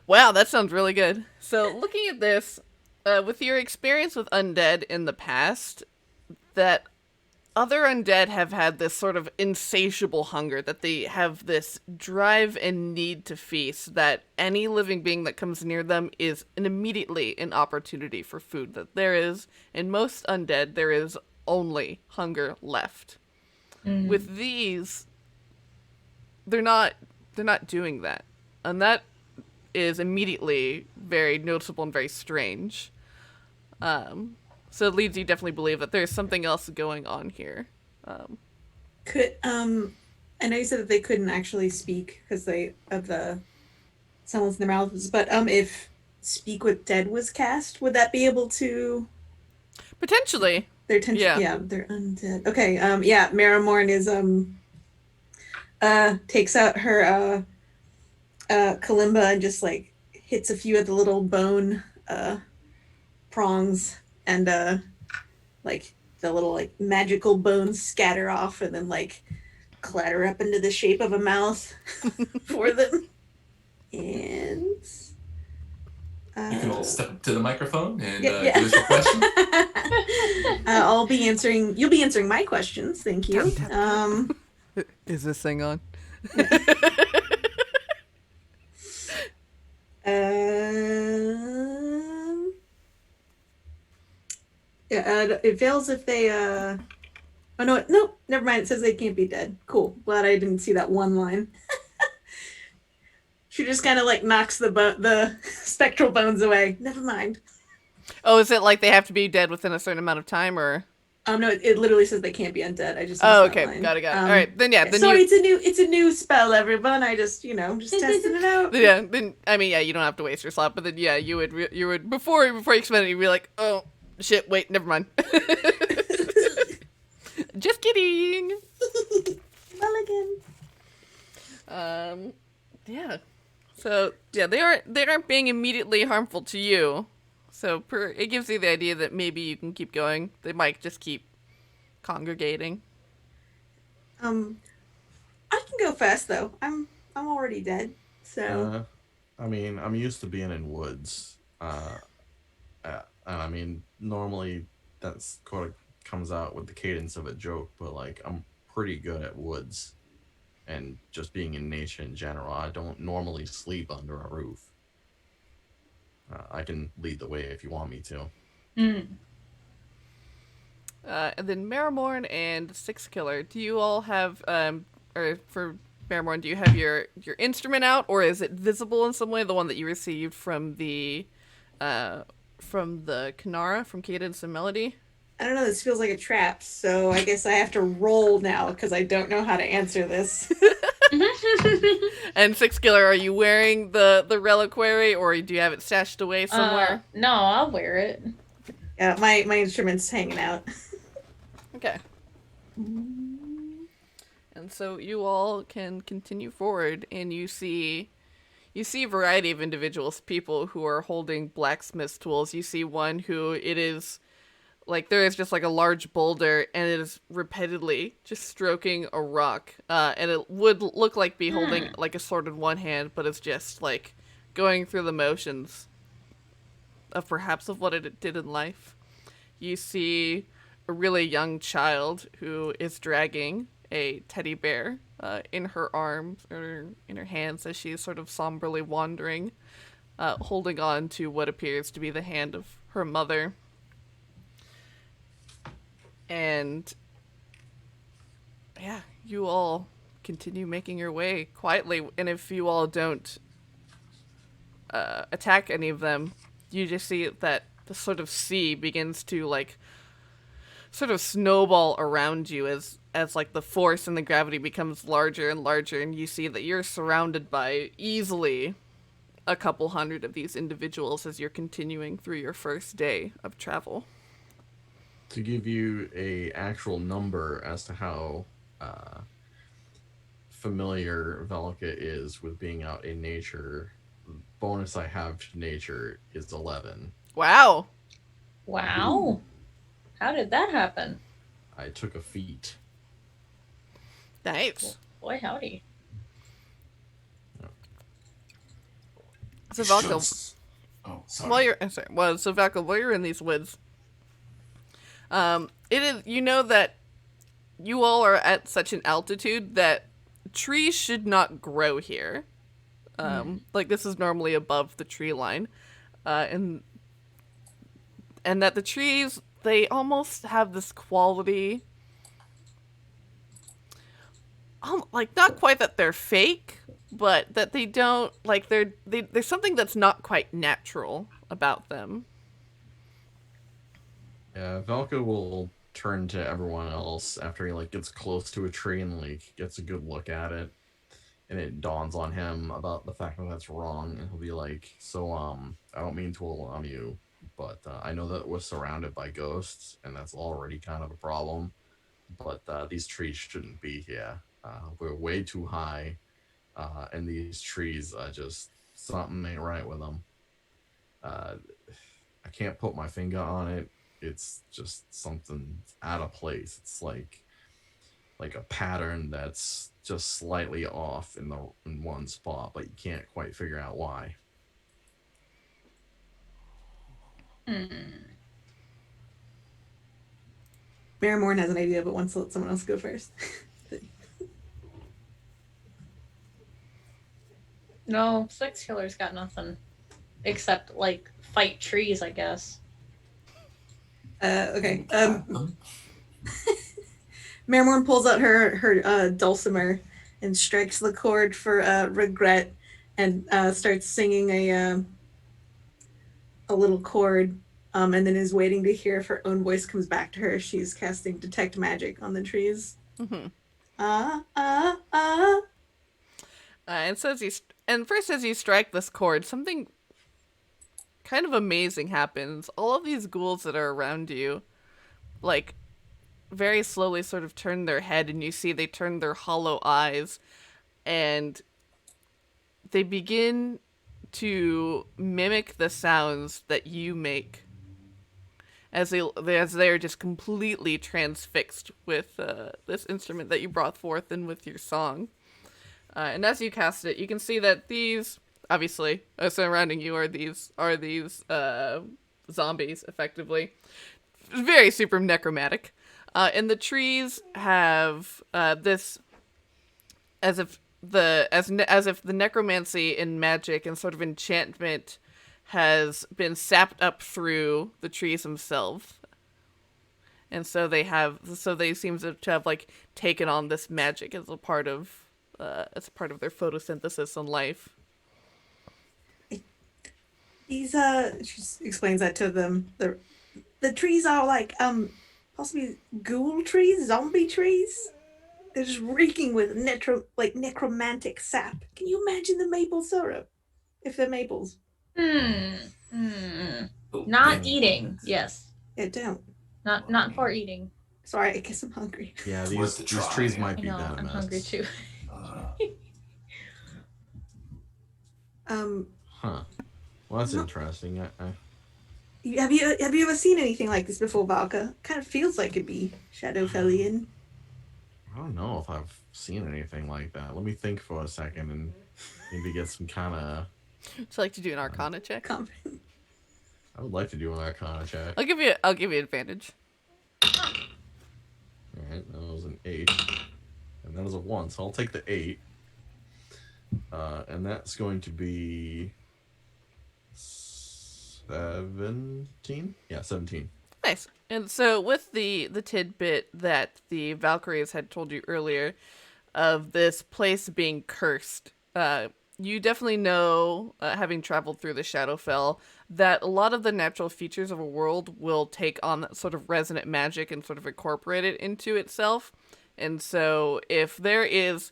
Wow, that sounds really good. So looking at this, with your experience with undead in the past, that other undead have had this sort of insatiable hunger, that they have this drive and need to feast, that any living being that comes near them is immediately an opportunity for food. That there is, in most undead, there is only hunger left. With these, they're not doing that. And that is immediately very noticeable and very strange. So it leads you definitely believe that there's something else going on here. I know you said that they couldn't actually speak because they of the sounds in their mouths, but if Speak with Dead was cast, would that be able to? Potentially. They're they're undead. Okay, Marrowmorn is takes out her kalimba and just like hits a few of the little bone prongs, and like the little like magical bones scatter off and then like clatter up into the shape of a mouth for them. And You can all step up to the microphone and yeah. give us your question. You'll be answering my questions. Thank you. Is this thing on? It fails if they Oh no, never mind. It says they can't be dead. Cool. Glad I didn't see that one line. She just kind of like knocks the spectral bones away. Never mind. Oh, is it like they have to be dead within a certain amount of time, or? No, it literally says they can't be undead. I just Oh, missed that okay, line. got it. All right, then yeah, then sorry, it's a new spell, everyone. I just just testing it out. Yeah, then I mean, yeah, you don't have to waste your slot, but then yeah, you would before you expend it, you'd be like, oh shit, wait, never mind. Just kidding. Mulligan. Yeah. So yeah, they aren't being immediately harmful to you. So it gives you the idea that maybe you can keep going. They might just keep congregating. I can go fast though. I'm already dead. So I mean, I'm used to being in woods. And I mean, normally that's kind of comes out with the cadence of a joke, but like I'm pretty good at woods and just being in nature in general. I don't normally sleep under a roof. I can lead the way if you want me to. And then Marrowmorn and Six Killer, do you all have, or for Marrowmorn, do you have your instrument out, or is it visible in some way? The one that you received from the Kanara, from Cadence and Melody? I don't know. This feels like a trap, so I guess I have to roll now because I don't know how to answer this. And Six Killer, are you wearing the reliquary, or do you have it stashed away somewhere? No, I'll wear it. Yeah, my instrument's hanging out. Okay. And so you all can continue forward, and you see a variety of individuals, people who are holding blacksmith's tools. You see one who it is like there is just like a large boulder, and it is repeatedly just stroking a rock. And it would look like be holding like a sword in one hand, but it's just like going through the motions of perhaps of what it did in life. You see a really young child who is dragging a teddy bear in her arms or in her hands as she is sort of somberly wandering, holding on to what appears to be the hand of her mother. And yeah, you all continue making your way quietly, and if you all don't attack any of them, you just see that the sort of sea begins to like sort of snowball around you as like the force and the gravity becomes larger and larger, and you see that you're surrounded by easily a couple hundred of these individuals as you're continuing through your first day of travel. To give you a actual number as to how familiar Valka is with being out in nature, the bonus I have to nature is 11. Wow. Wow. How did that happen? I took a feat. Nice. Boy, howdy. So Valka, Oh, sorry. while you're in these woods, it is, you know that you all are at such an altitude that trees should not grow here. Like this is normally above the tree line, and that the trees, they almost have this quality, like not quite that they're fake, but that they don't like there's something that's not quite natural about them. Yeah, Valka will turn to everyone else after he like gets close to a tree and like gets a good look at it, and it dawns on him about the fact that that's wrong, and he'll be like, "So, I don't mean to alarm you, but I know that we're surrounded by ghosts, and that's already kind of a problem. But these trees shouldn't be here. We're way too high, and these trees are just something ain't right with them. I can't put my finger on it. It's just something out of place. It's like a pattern that's just slightly off in one spot, but you can't quite figure out why." Marrowmorn has an idea, but wants to let someone else go first. No, Six Killer's got nothing. Except, like, fight trees, I guess. Okay. Marrowmorn pulls out her dulcimer and strikes the chord for regret, and starts singing a little chord, and then is waiting to hear if her own voice comes back to her. She's casting detect magic on the trees. Mm-hmm. Ah. And so first as you strike this chord, something kind of amazing happens. All of these ghouls that are around you, like, very slowly sort of turn their head, and you see they turn their hollow eyes, and they begin to mimic the sounds that you make as they are just completely transfixed with this instrument that you brought forth and with your song. And as you cast it, you can see that these, obviously, surrounding you are these zombies, effectively. Very super necromantic. And the trees have this, as if the necromancy and magic and sort of enchantment has been sapped up through the trees themselves. And so they seem to have like taken on this magic as a part of their photosynthesis and life. These she explains that to them. The trees are like possibly ghoul trees, zombie trees. They're just reeking with necromantic sap. Can you imagine the maple syrup? If they're maples. Not eating. Yes. Yeah, don't. Not for eating. Sorry, I guess I'm hungry. Yeah, Worth these the try. trees might I be know, venomous. I'm hungry too. Huh. Well, that's interesting. Have you ever seen anything like this before, Valka? Kind of feels like it'd be Shadowfellian. I don't know if I've seen anything like that. Let me think for a second and maybe get some kind of... Would you like to do an Arcana check? I would like to do an Arcana check. I'll give you advantage. Alright, that was an 8. And that was a 1, so I'll take the 8. And that's going to be 17? Yeah, 17. Nice. And so with the tidbit that the Valkyries had told you earlier of this place being cursed, you definitely know, having traveled through the Shadowfell, that a lot of the natural features of a world will take on that sort of resonant magic and sort of incorporate it into itself. And so if there is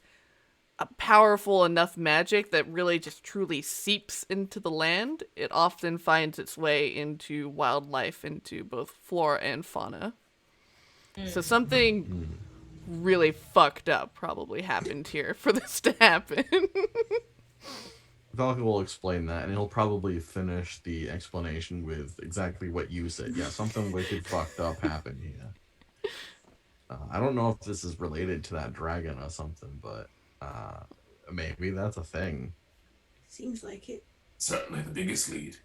a powerful enough magic that really just truly seeps into the land, it often finds its way into wildlife, into both flora and fauna. So something really fucked up probably happened here for this to happen. Valka will explain that, and he'll probably finish the explanation with exactly what you said. Yeah, something wicked fucked up happened here. I don't know if this is related to that dragon or something, but maybe that's a thing. Seems like it. Certainly the biggest lead.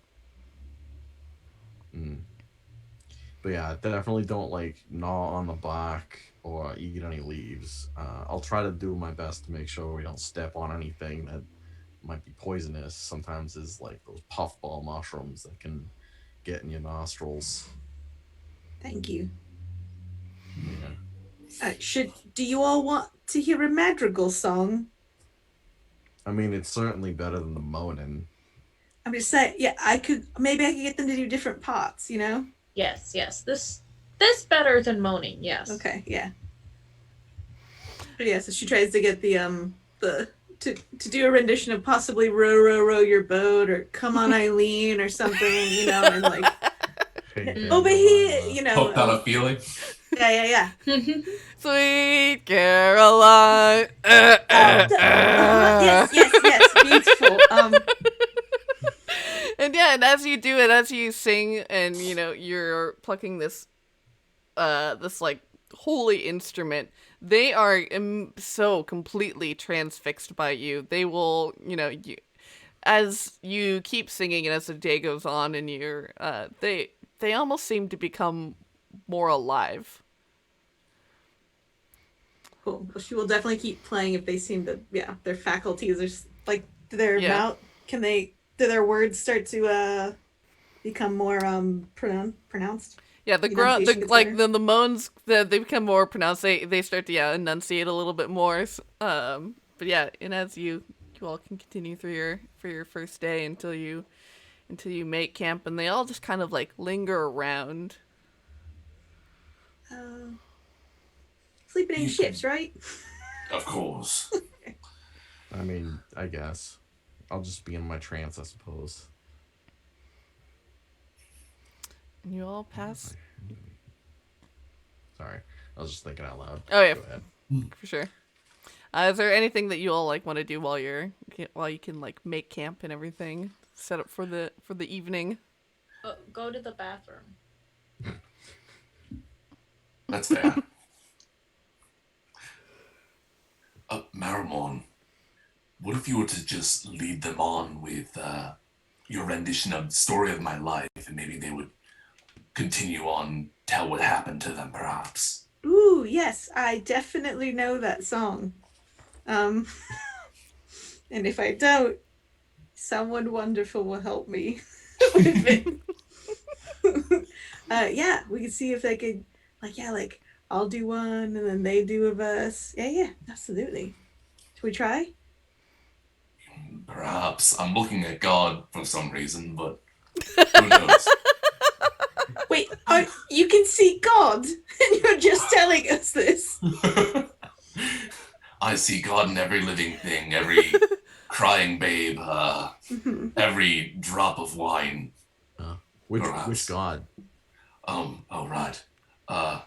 But yeah, definitely don't like gnaw on the bark or eat any leaves. I'll try to do my best to make sure we don't step on anything that might be poisonous. Sometimes is like those puffball mushrooms that can get in your nostrils. Thank you. Yeah. Do you all want to hear a madrigal song? I mean, it's certainly better than the moaning. I'm just saying, yeah, maybe I could get them to do different parts, you know? Yes. This better than moaning. Yes. Okay, yeah. But yeah, so she tries to get to do a rendition of possibly row, row, row your boat, or come on Eileen, or something, you know, and like over here, you know. Hope not a feeling. Yeah. Sweet Caroline. Yes, beautiful. And yeah, and as you do it, as you sing, and you know you're plucking this like holy instrument, they are so completely transfixed by you. They will, as you keep singing and as the day goes on, and they almost seem to become more alive. Cool. Well, she will definitely keep playing if they seem to, their faculties are like, do their words start to become more pronounced? Yeah, the Enunciation gets better. the moans, they become more pronounced. They start to enunciate a little bit more. But yeah, and as you all can continue through your first day until you make camp, and they all just kind of like linger around. Sleeping in ships, right? Of course. I mean, I guess I'll just be in my trance, I suppose. And you all pass. Sorry, I was just thinking out loud. Oh yeah, Go ahead. for sure. Is there anything that you all like want to do while you can like make camp and everything, set up for the evening? Go to the bathroom. That's fair. Marrowmorn, what if you were to just lead them on with your rendition of the story of my life, and maybe they would continue on, tell what happened to them, perhaps? Ooh, yes, I definitely know that song. And if I don't, someone wonderful will help me with it. Yeah, we could see if they could, like I'll do one and then they do a verse. Yeah, absolutely. Should we try? Perhaps. I'm looking at God for some reason, but who knows? Wait, you can see God and you're just telling us this. I see God in every living thing, every crying babe, every drop of wine. Which God? Oh, right. I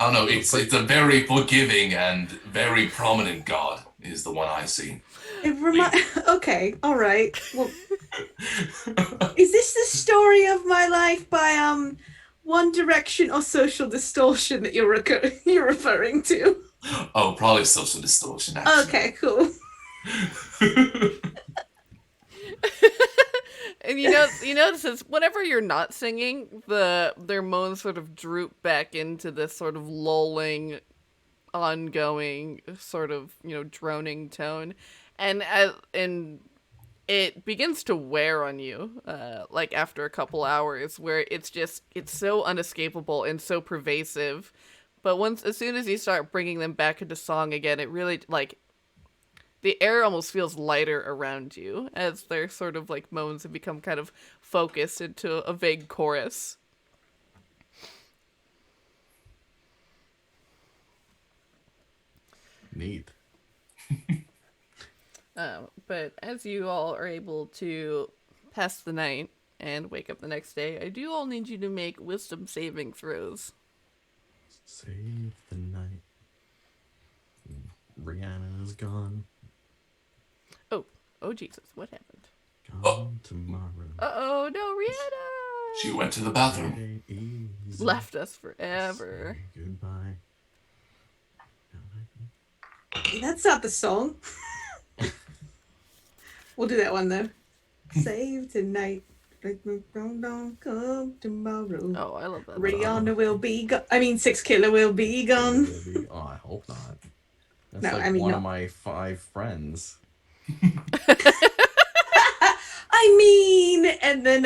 don't know. It's a very forgiving and very prominent God is the one I see. Okay, all right. Well, is this the story of my life by One Direction or Social Distortion that you're referring to? Oh, probably Social Distortion. Actually. Okay, cool. And you notice is whenever you're not singing, their moans sort of droop back into this sort of lulling, ongoing sort of droning tone, and it begins to wear on you, like after a couple hours, where it's so unescapable and so pervasive. But as soon as you start bringing them back into song again, it really the air almost feels lighter around you as their sort of like moans have become kind of focused into a vague chorus. Neat. But as you all are able to pass the night and wake up the next day, I do all need you to make wisdom saving throws. Save the night. Riana is gone. Oh Jesus, what happened? Gone tomorrow. Uh-oh, no, Riana! She went to the bathroom. Left us forever. Say goodbye. That's not the song. We'll do that one though. Save tonight. Come tomorrow. Oh, I love that. Rihanna will be gone. I mean, 6 Killer will be gone. Oh, I hope not. That's No, like I mean, one no. of my 5 friends. I mean, and then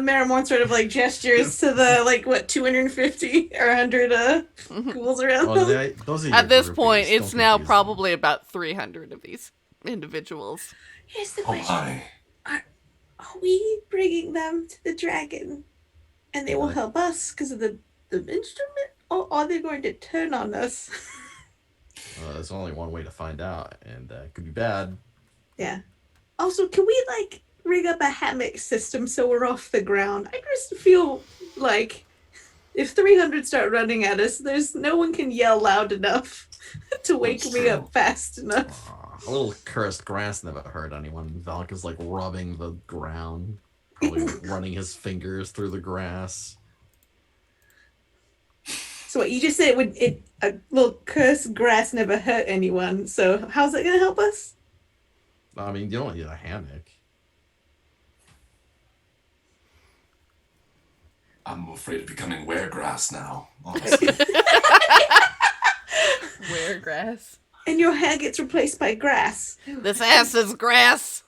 Marrowmorn sort of like gestures to the 250 or 100 ghouls around them. Those are your At this groupies. point, it's Don't now confuse them. probably about 300 of these individuals. Here's the Oh question: my. Are we bringing them to the dragon, and they will help us because of the instrument, or are they going to turn on us? There's only one way to find out, and it could be bad. Yeah. Also, can we rig up a hammock system so we're off the ground? I just feel like if 300 start running at us, there's no one can yell loud enough to wake That's me true. up fast enough. A little cursed grass never hurt anyone. Valka's rubbing the ground, probably running his fingers through the grass. So what you just said a little cursed grass never hurt anyone. So how's that gonna help us? I mean, you don't need a hammock. I'm afraid of becoming weregrass now, honestly. Weregrass. And your hair gets replaced by grass. This ass is grass.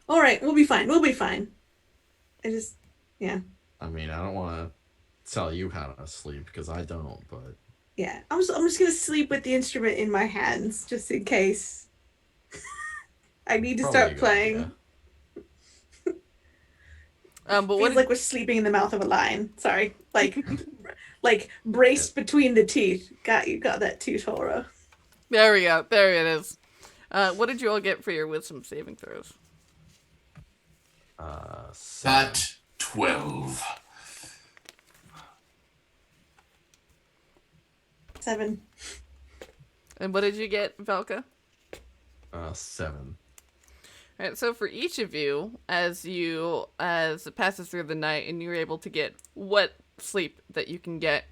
All right, we'll be fine. We'll be fine. Yeah. I mean, I don't want to tell you how to sleep because I don't, but Yeah. I'm just gonna sleep with the instrument in my hands just in case I need to probably a start good playing. idea. But what Feels did, like we're sleeping in the mouth of a lion. Sorry, like braced between the teeth. You got that tooth horror. there we go. There it is. What did you all get for your wisdom saving throws? 7. That 12. 7. And what did you get, Valka? 7. All right, so for each of you, as it passes through the night and you're able to get what sleep that you can get,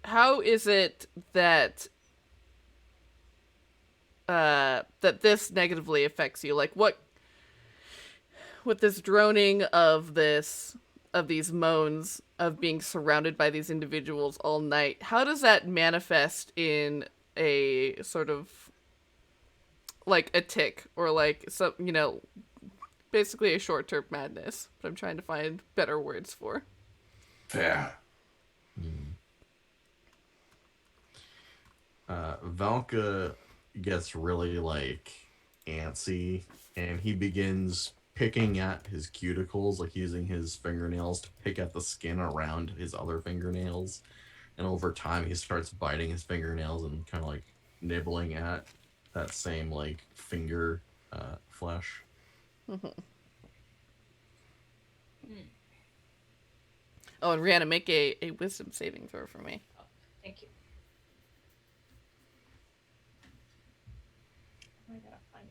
how is it that that this negatively affects you? Like, what with this droning of these moans of being surrounded by these individuals all night, how does that manifest in a sort of like a tick or like some, basically a short-term madness, but I'm trying to find better words for. Fair. Valka gets really like antsy, and he begins picking at his cuticles, like using his fingernails to pick at the skin around his other fingernails. And over time, he starts biting his fingernails and kind of like nibbling at that same like finger flesh. Oh, and Rihanna, make a wisdom saving throw for me. Thank you. I gotta find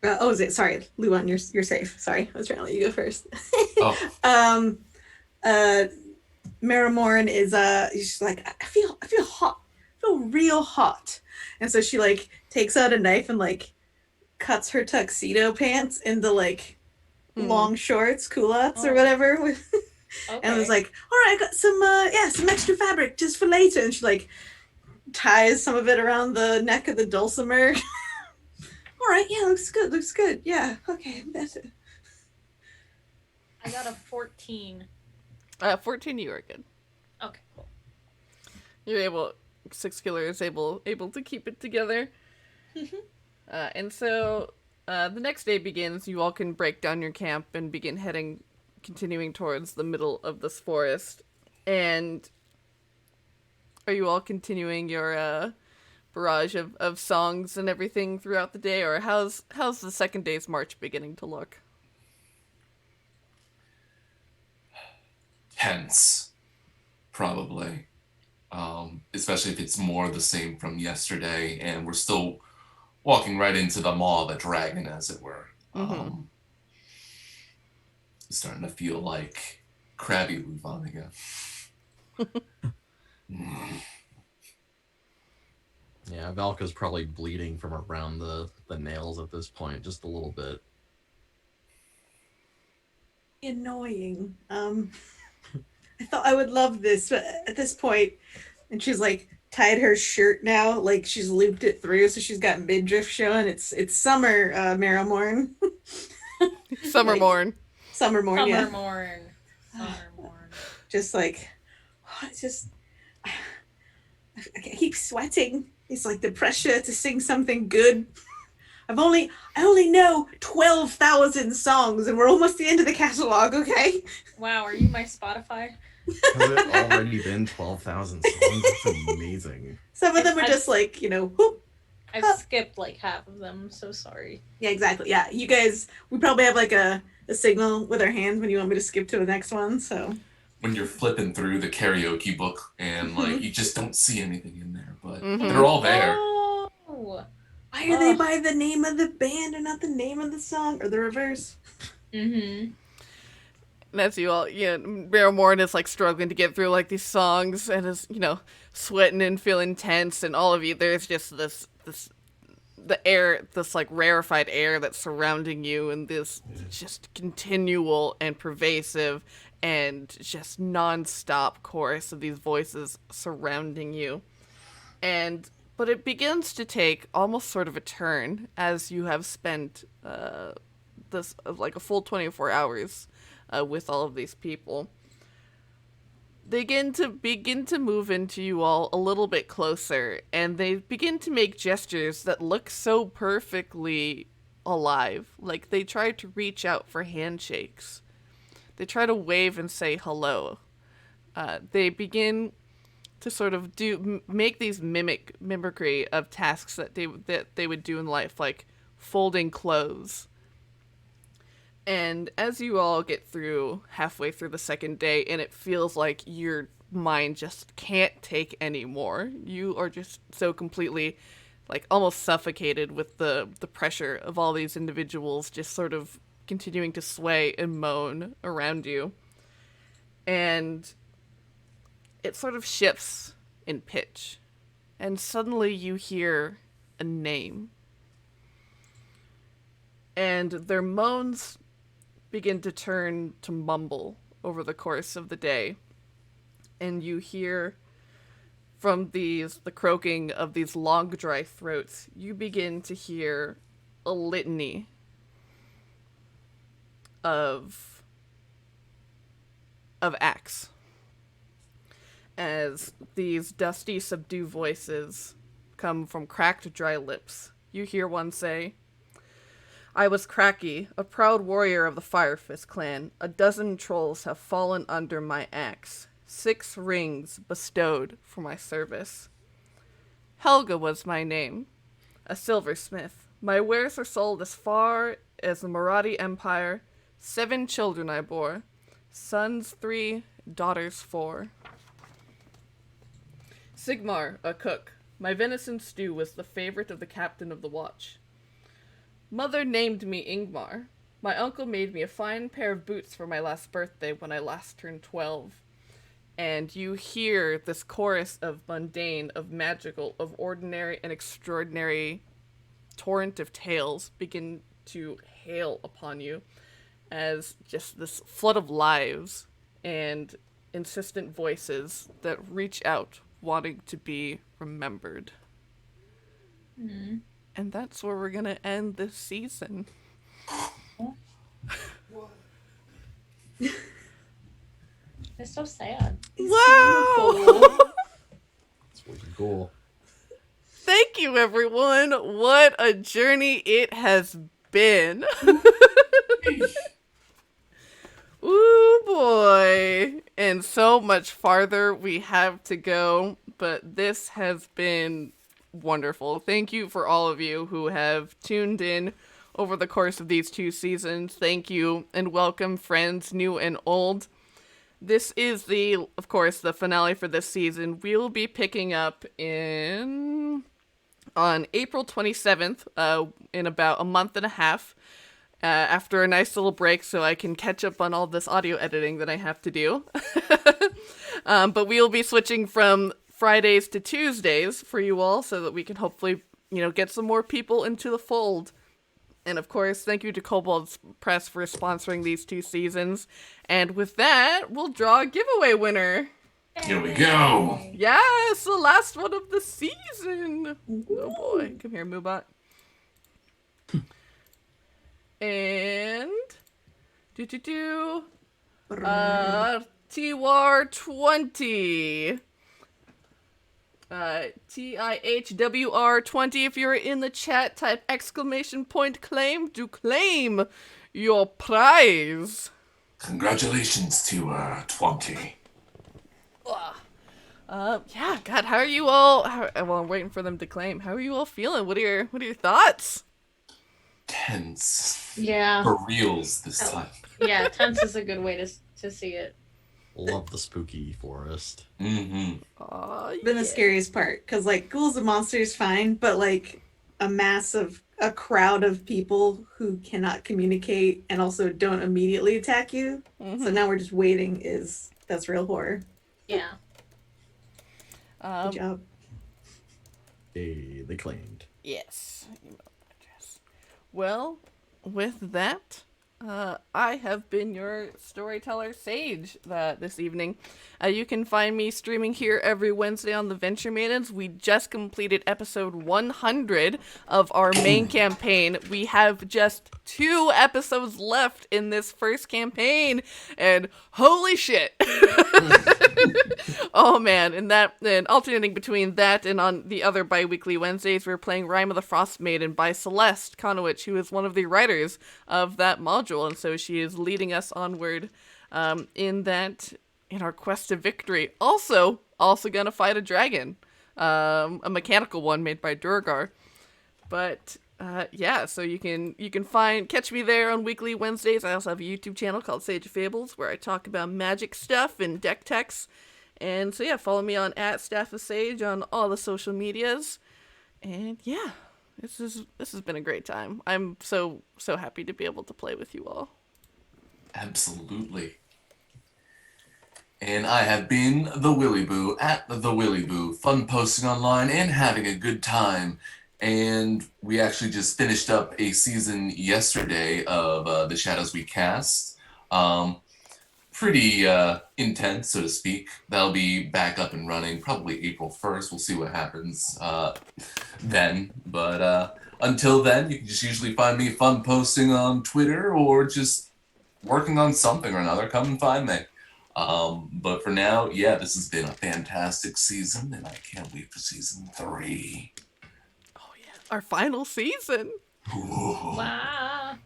my. Is it? Sorry, LuVon, you're safe. Sorry, I was trying to let you go first. Oh. Marrowmorn is she's like, I feel hot. I feel real hot. And so she like takes out a knife and like cuts her tuxedo pants into like long shorts, culottes or whatever. Okay. And was like, all right, I got some extra fabric just for later. And she like ties some of it around the neck of the dulcimer. All right, yeah, looks good. Yeah, okay, that's it. I got a 14. 14, you are good. Okay, cool. You're able. Six Killer is able to keep it together. And so the next day begins. You all can break down your camp and begin continuing towards the middle of this forest. And are you all continuing your barrage of songs and everything throughout the day, or how's the second day's march beginning to look? Tense, probably. Especially if it's more the same from yesterday, and we're still walking right into the maw of the dragon, as it were. Starting to feel like crabby LuVon again. Yeah, Valka's probably bleeding from around the nails at this point, just a little bit. Annoying. I thought I would love this, but at this point, and she's like tied her shirt now, like she's looped it through, so she's got midriff showing. It's summer, Marrowmorn. Summermorn. Summermorn, yeah. Summermorn. Just like, it's just, I keep sweating. It's like the pressure to sing something good. I only know 12,000 songs, and we're almost at the end of the catalog. Okay. Wow, are you my Spotify? Has it already been 12,000 songs? That's amazing. Some of them are just like, whoop. I've skipped like half of them. I'm so sorry. Yeah, exactly. Yeah, you guys, we probably have like a signal with our hands when you want me to skip to the next one. So When you're flipping through the karaoke book and like you just don't see anything in there, but they're all there. Oh. Why are they by the name of the band and not the name of the song, or the reverse? Mm-hmm. As you all, Marrowmorn is like struggling to get through like these songs and is, sweating and feeling tense, and all of you, there's just the air, this like rarefied air that's surrounding you, and this just continual and pervasive and just non-stop chorus of these voices surrounding you. And But it begins to take almost sort of a turn as you have spent this like a full 24 hours with all of these people. They begin to move into you all a little bit closer, and they begin to make gestures that look so perfectly alive. Like they try to reach out for handshakes. They try to wave and say hello. They begin to sort of make these mimicry of tasks that they would do in life, like folding clothes. And as you all get halfway through the second day, and it feels like your mind just can't take anymore, you are just so completely, like, almost suffocated with the pressure of all these individuals just sort of continuing to sway and moan around you. And it sort of shifts in pitch, and suddenly you hear a name. And their moans begin to turn to mumble over the course of the day. And you hear from the croaking of these long, dry throats, you begin to hear a litany of acts. As these dusty, subdued voices come from cracked, dry lips, you hear one say, "I was Cracky, a proud warrior of the Firefist clan. A dozen trolls have fallen under my axe. 6 rings bestowed for my service. Helga was my name, a silversmith. My wares are sold as far as the Marathi Empire. 7 children I bore, sons 3, daughters 4. Sigmar, a cook. My venison stew was the favorite of the captain of the watch. Mother named me Ingmar. My uncle made me a fine pair of boots for my last birthday when I last turned 12. And you hear this chorus of mundane, of magical, of ordinary and extraordinary torrent of tales begin to hail upon you as just this flood of lives and insistent voices that reach out wanting to be remembered. Mm. And that's where we're gonna end this season. It's so sad. Wow! It's fucking cool. Thank you, everyone. What a journey it has been. Ooh, boy. And so much farther we have to go, but this has been wonderful. Thank you for all of you who have tuned in over the course of these 2 seasons. Thank you and welcome, friends new and old. This is of course, the finale for this season. We will be picking up on April 27th, in about a month and a half, after a nice little break so I can catch up on all this audio editing that I have to do. But we will be switching from Fridays to Tuesdays for you all so that we can hopefully, get some more people into the fold. And of course, thank you to Kobold Press for sponsoring these 2 seasons. And with that, we'll draw a giveaway winner. Here we go. Yes, the last one of the season. Oh boy, come here, Moobot. And TWR20. TIHWR20. If you're in the chat, type !claim to claim your prize. Congratulations to 20. Yeah, God, how are you all? Well, I'm waiting for them to claim. How are you all feeling? What are your thoughts? Tense. Yeah. For reals this time. Yeah, tense is a good way to see it. Love the spooky forest. Mm-hmm. Been the scariest part, because like ghouls and monsters fine, but like a crowd of people who cannot communicate and also don't immediately attack you. Mm-hmm. So now we're just waiting. That's real horror. Yeah. Good job. They claimed. Yes. Well, with that, I have been your storyteller Sage this evening. You can find me streaming here every Wednesday on the Venture Maidens. We just completed episode 100 of our main campaign. We have just 2 episodes left in this first campaign, and holy shit! Oh man, and alternating between that and on the other bi-weekly Wednesdays, we're playing Rime of the Frost Maiden by Celeste Konowich, who is one of the writers of that module, and so she is leading us onward in our quest to victory. Also gonna fight a dragon, a mechanical one made by Durgar. But so you can catch me there on weekly Wednesdays. I also have a YouTube channel called Sage of Fables where I talk about magic stuff and deck techs. And so yeah, follow me on @StaffOfSage on all the social medias. And yeah, this has been a great time. I'm so happy to be able to play with you all. Absolutely. And I have been the Willy Boo the Willy Boo, fun posting online and having a good time. And we actually just finished up a season yesterday of The Shadows We Cast. Pretty intense, so to speak. That'll be back up and running probably April 1st. We'll see what happens then. But until then, you can just usually find me fun posting on Twitter or just working on something or another. Come and find me. But for now, yeah, this has been a fantastic season, and I can't wait for season 3. Oh yeah, our final season. Ooh. Wow.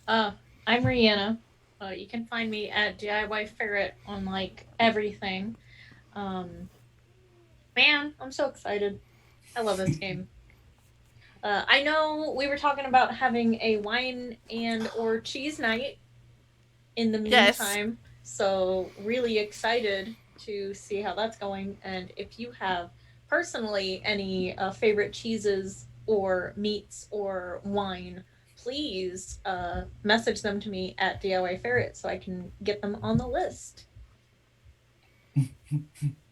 I'm Riana. You can find me at DIY Ferret on like everything. Man, I'm so excited. I love this game. I know we were talking about having a wine and or cheese night in the meantime. Yes. So really excited to see how that's going. And if you have personally any favorite cheeses or meats or wine, please message them to me at DIY Ferret so I can get them on the list. And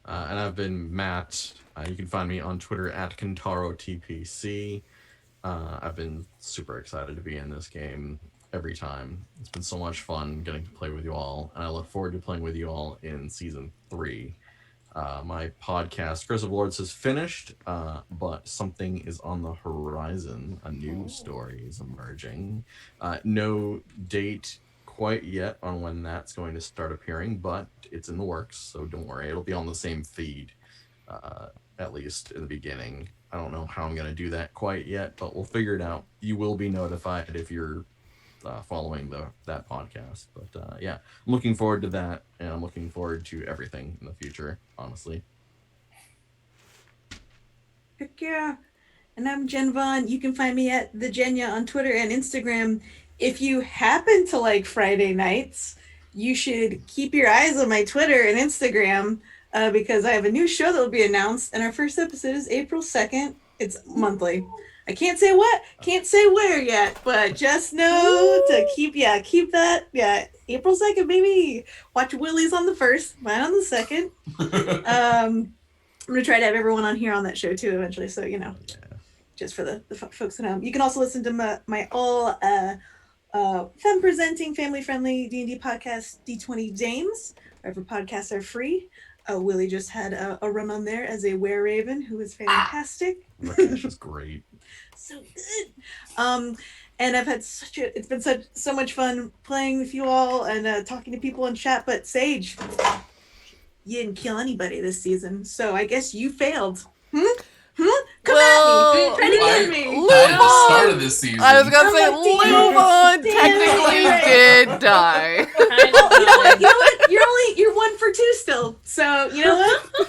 I've been Matt. You can find me on Twitter at KantaroTPC. I've been super excited to be in this game every time. It's been so much fun getting to play with you all, and I look forward to playing with you all in season 3. My podcast, Curse of Lords, is finished, but something is on the horizon. A new story is emerging. No date quite yet on when that's going to start appearing, but it's in the works, so don't worry. It'll be on the same feed, at least in the beginning. I don't know how I'm going to do that quite yet, but we'll figure it out. You will be notified if you're following that podcast. But yeah, I'm looking forward to that, and I'm looking forward to everything in the future, honestly. Heck yeah. And I'm Jen Vaughn. You can find me at the Jenya on Twitter and Instagram. If you happen to like Friday nights, you should keep your eyes on my Twitter and Instagram because I have a new show that will be announced, and our first episode is April 2nd. It's monthly. I can't say where yet, but just know to keep that. Yeah, April 2nd, baby. Watch Willy's on the 1st, mine on the 2nd. I'm going to try to have everyone on here on that show too eventually, so, just for the folks at home. You can also listen to my all femme-presenting, family-friendly D&D podcast, D20 Dames, wherever podcasts are free. Willy just had a run on there as a were-raven, who is fantastic. Rakesh is great. So good. And I've had it's been so much fun playing with you all and talking to people in chat. But Sage, you didn't kill anybody this season, so I guess you failed. Come at me. Try to kill me. At the start of this season. I was gonna say LuVon technically did die. You know what? You're 1 for 2 still. So you know what?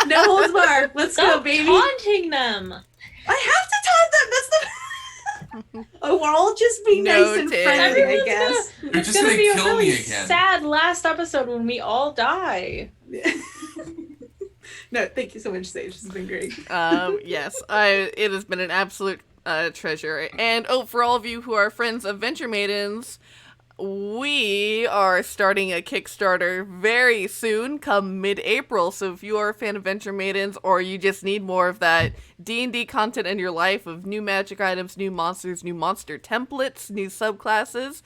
No holds barred. Let's go, baby. Taunting them. I have to taunt them. That's the. Oh, we're all just being nice and friendly, I guess. You're just gonna be kill a really me again. Sad last episode when we all die. No, thank you so much, Sage. This has been great. Yes, it has been an absolute treasure. And for all of you who are friends of Venture Maidens, we are starting a Kickstarter very soon, come mid-April. So if you are a fan of Venture Maidens, or you just need more of that D&D content in your life of new magic items, new monsters, new monster templates, new subclasses,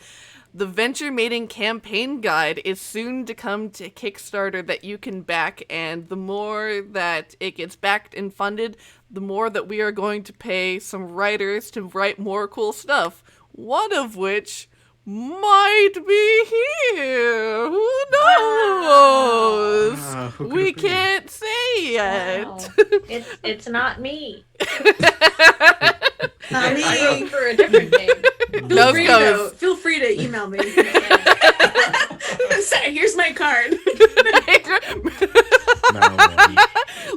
the Venture Maiden campaign guide is soon to come to Kickstarter that you can back, and the more that it gets backed and funded, the more that we are going to pay some writers to write more cool stuff. One of which might be here. Who knows? Who could We it be? can't say yet. Wow. It's not me. Not me. I wrote for a different name. Feel free to email me. Sorry, here's my card.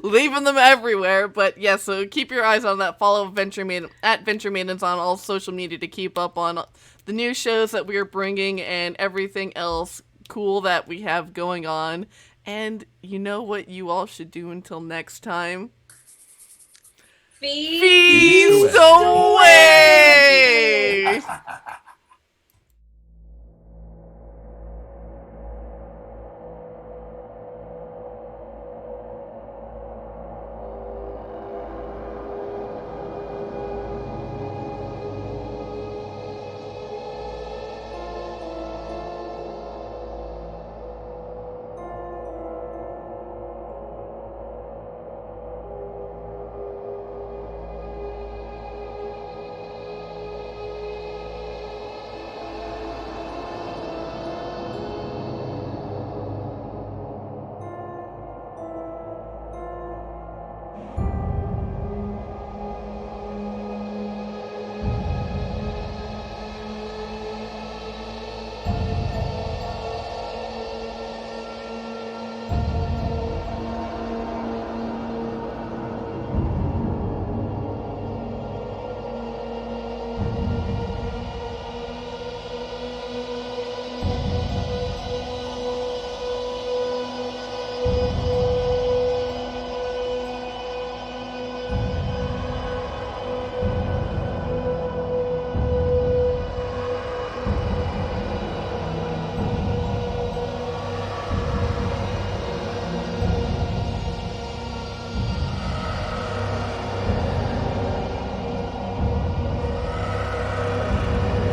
Leaving them everywhere, but yeah, so keep your eyes on that. Follow Venture Maiden at Venture Maidens on all social media to keep up on the new shows that we are bringing and everything else cool that we have going on. And you know what you all should do until next time? Feast Feast away!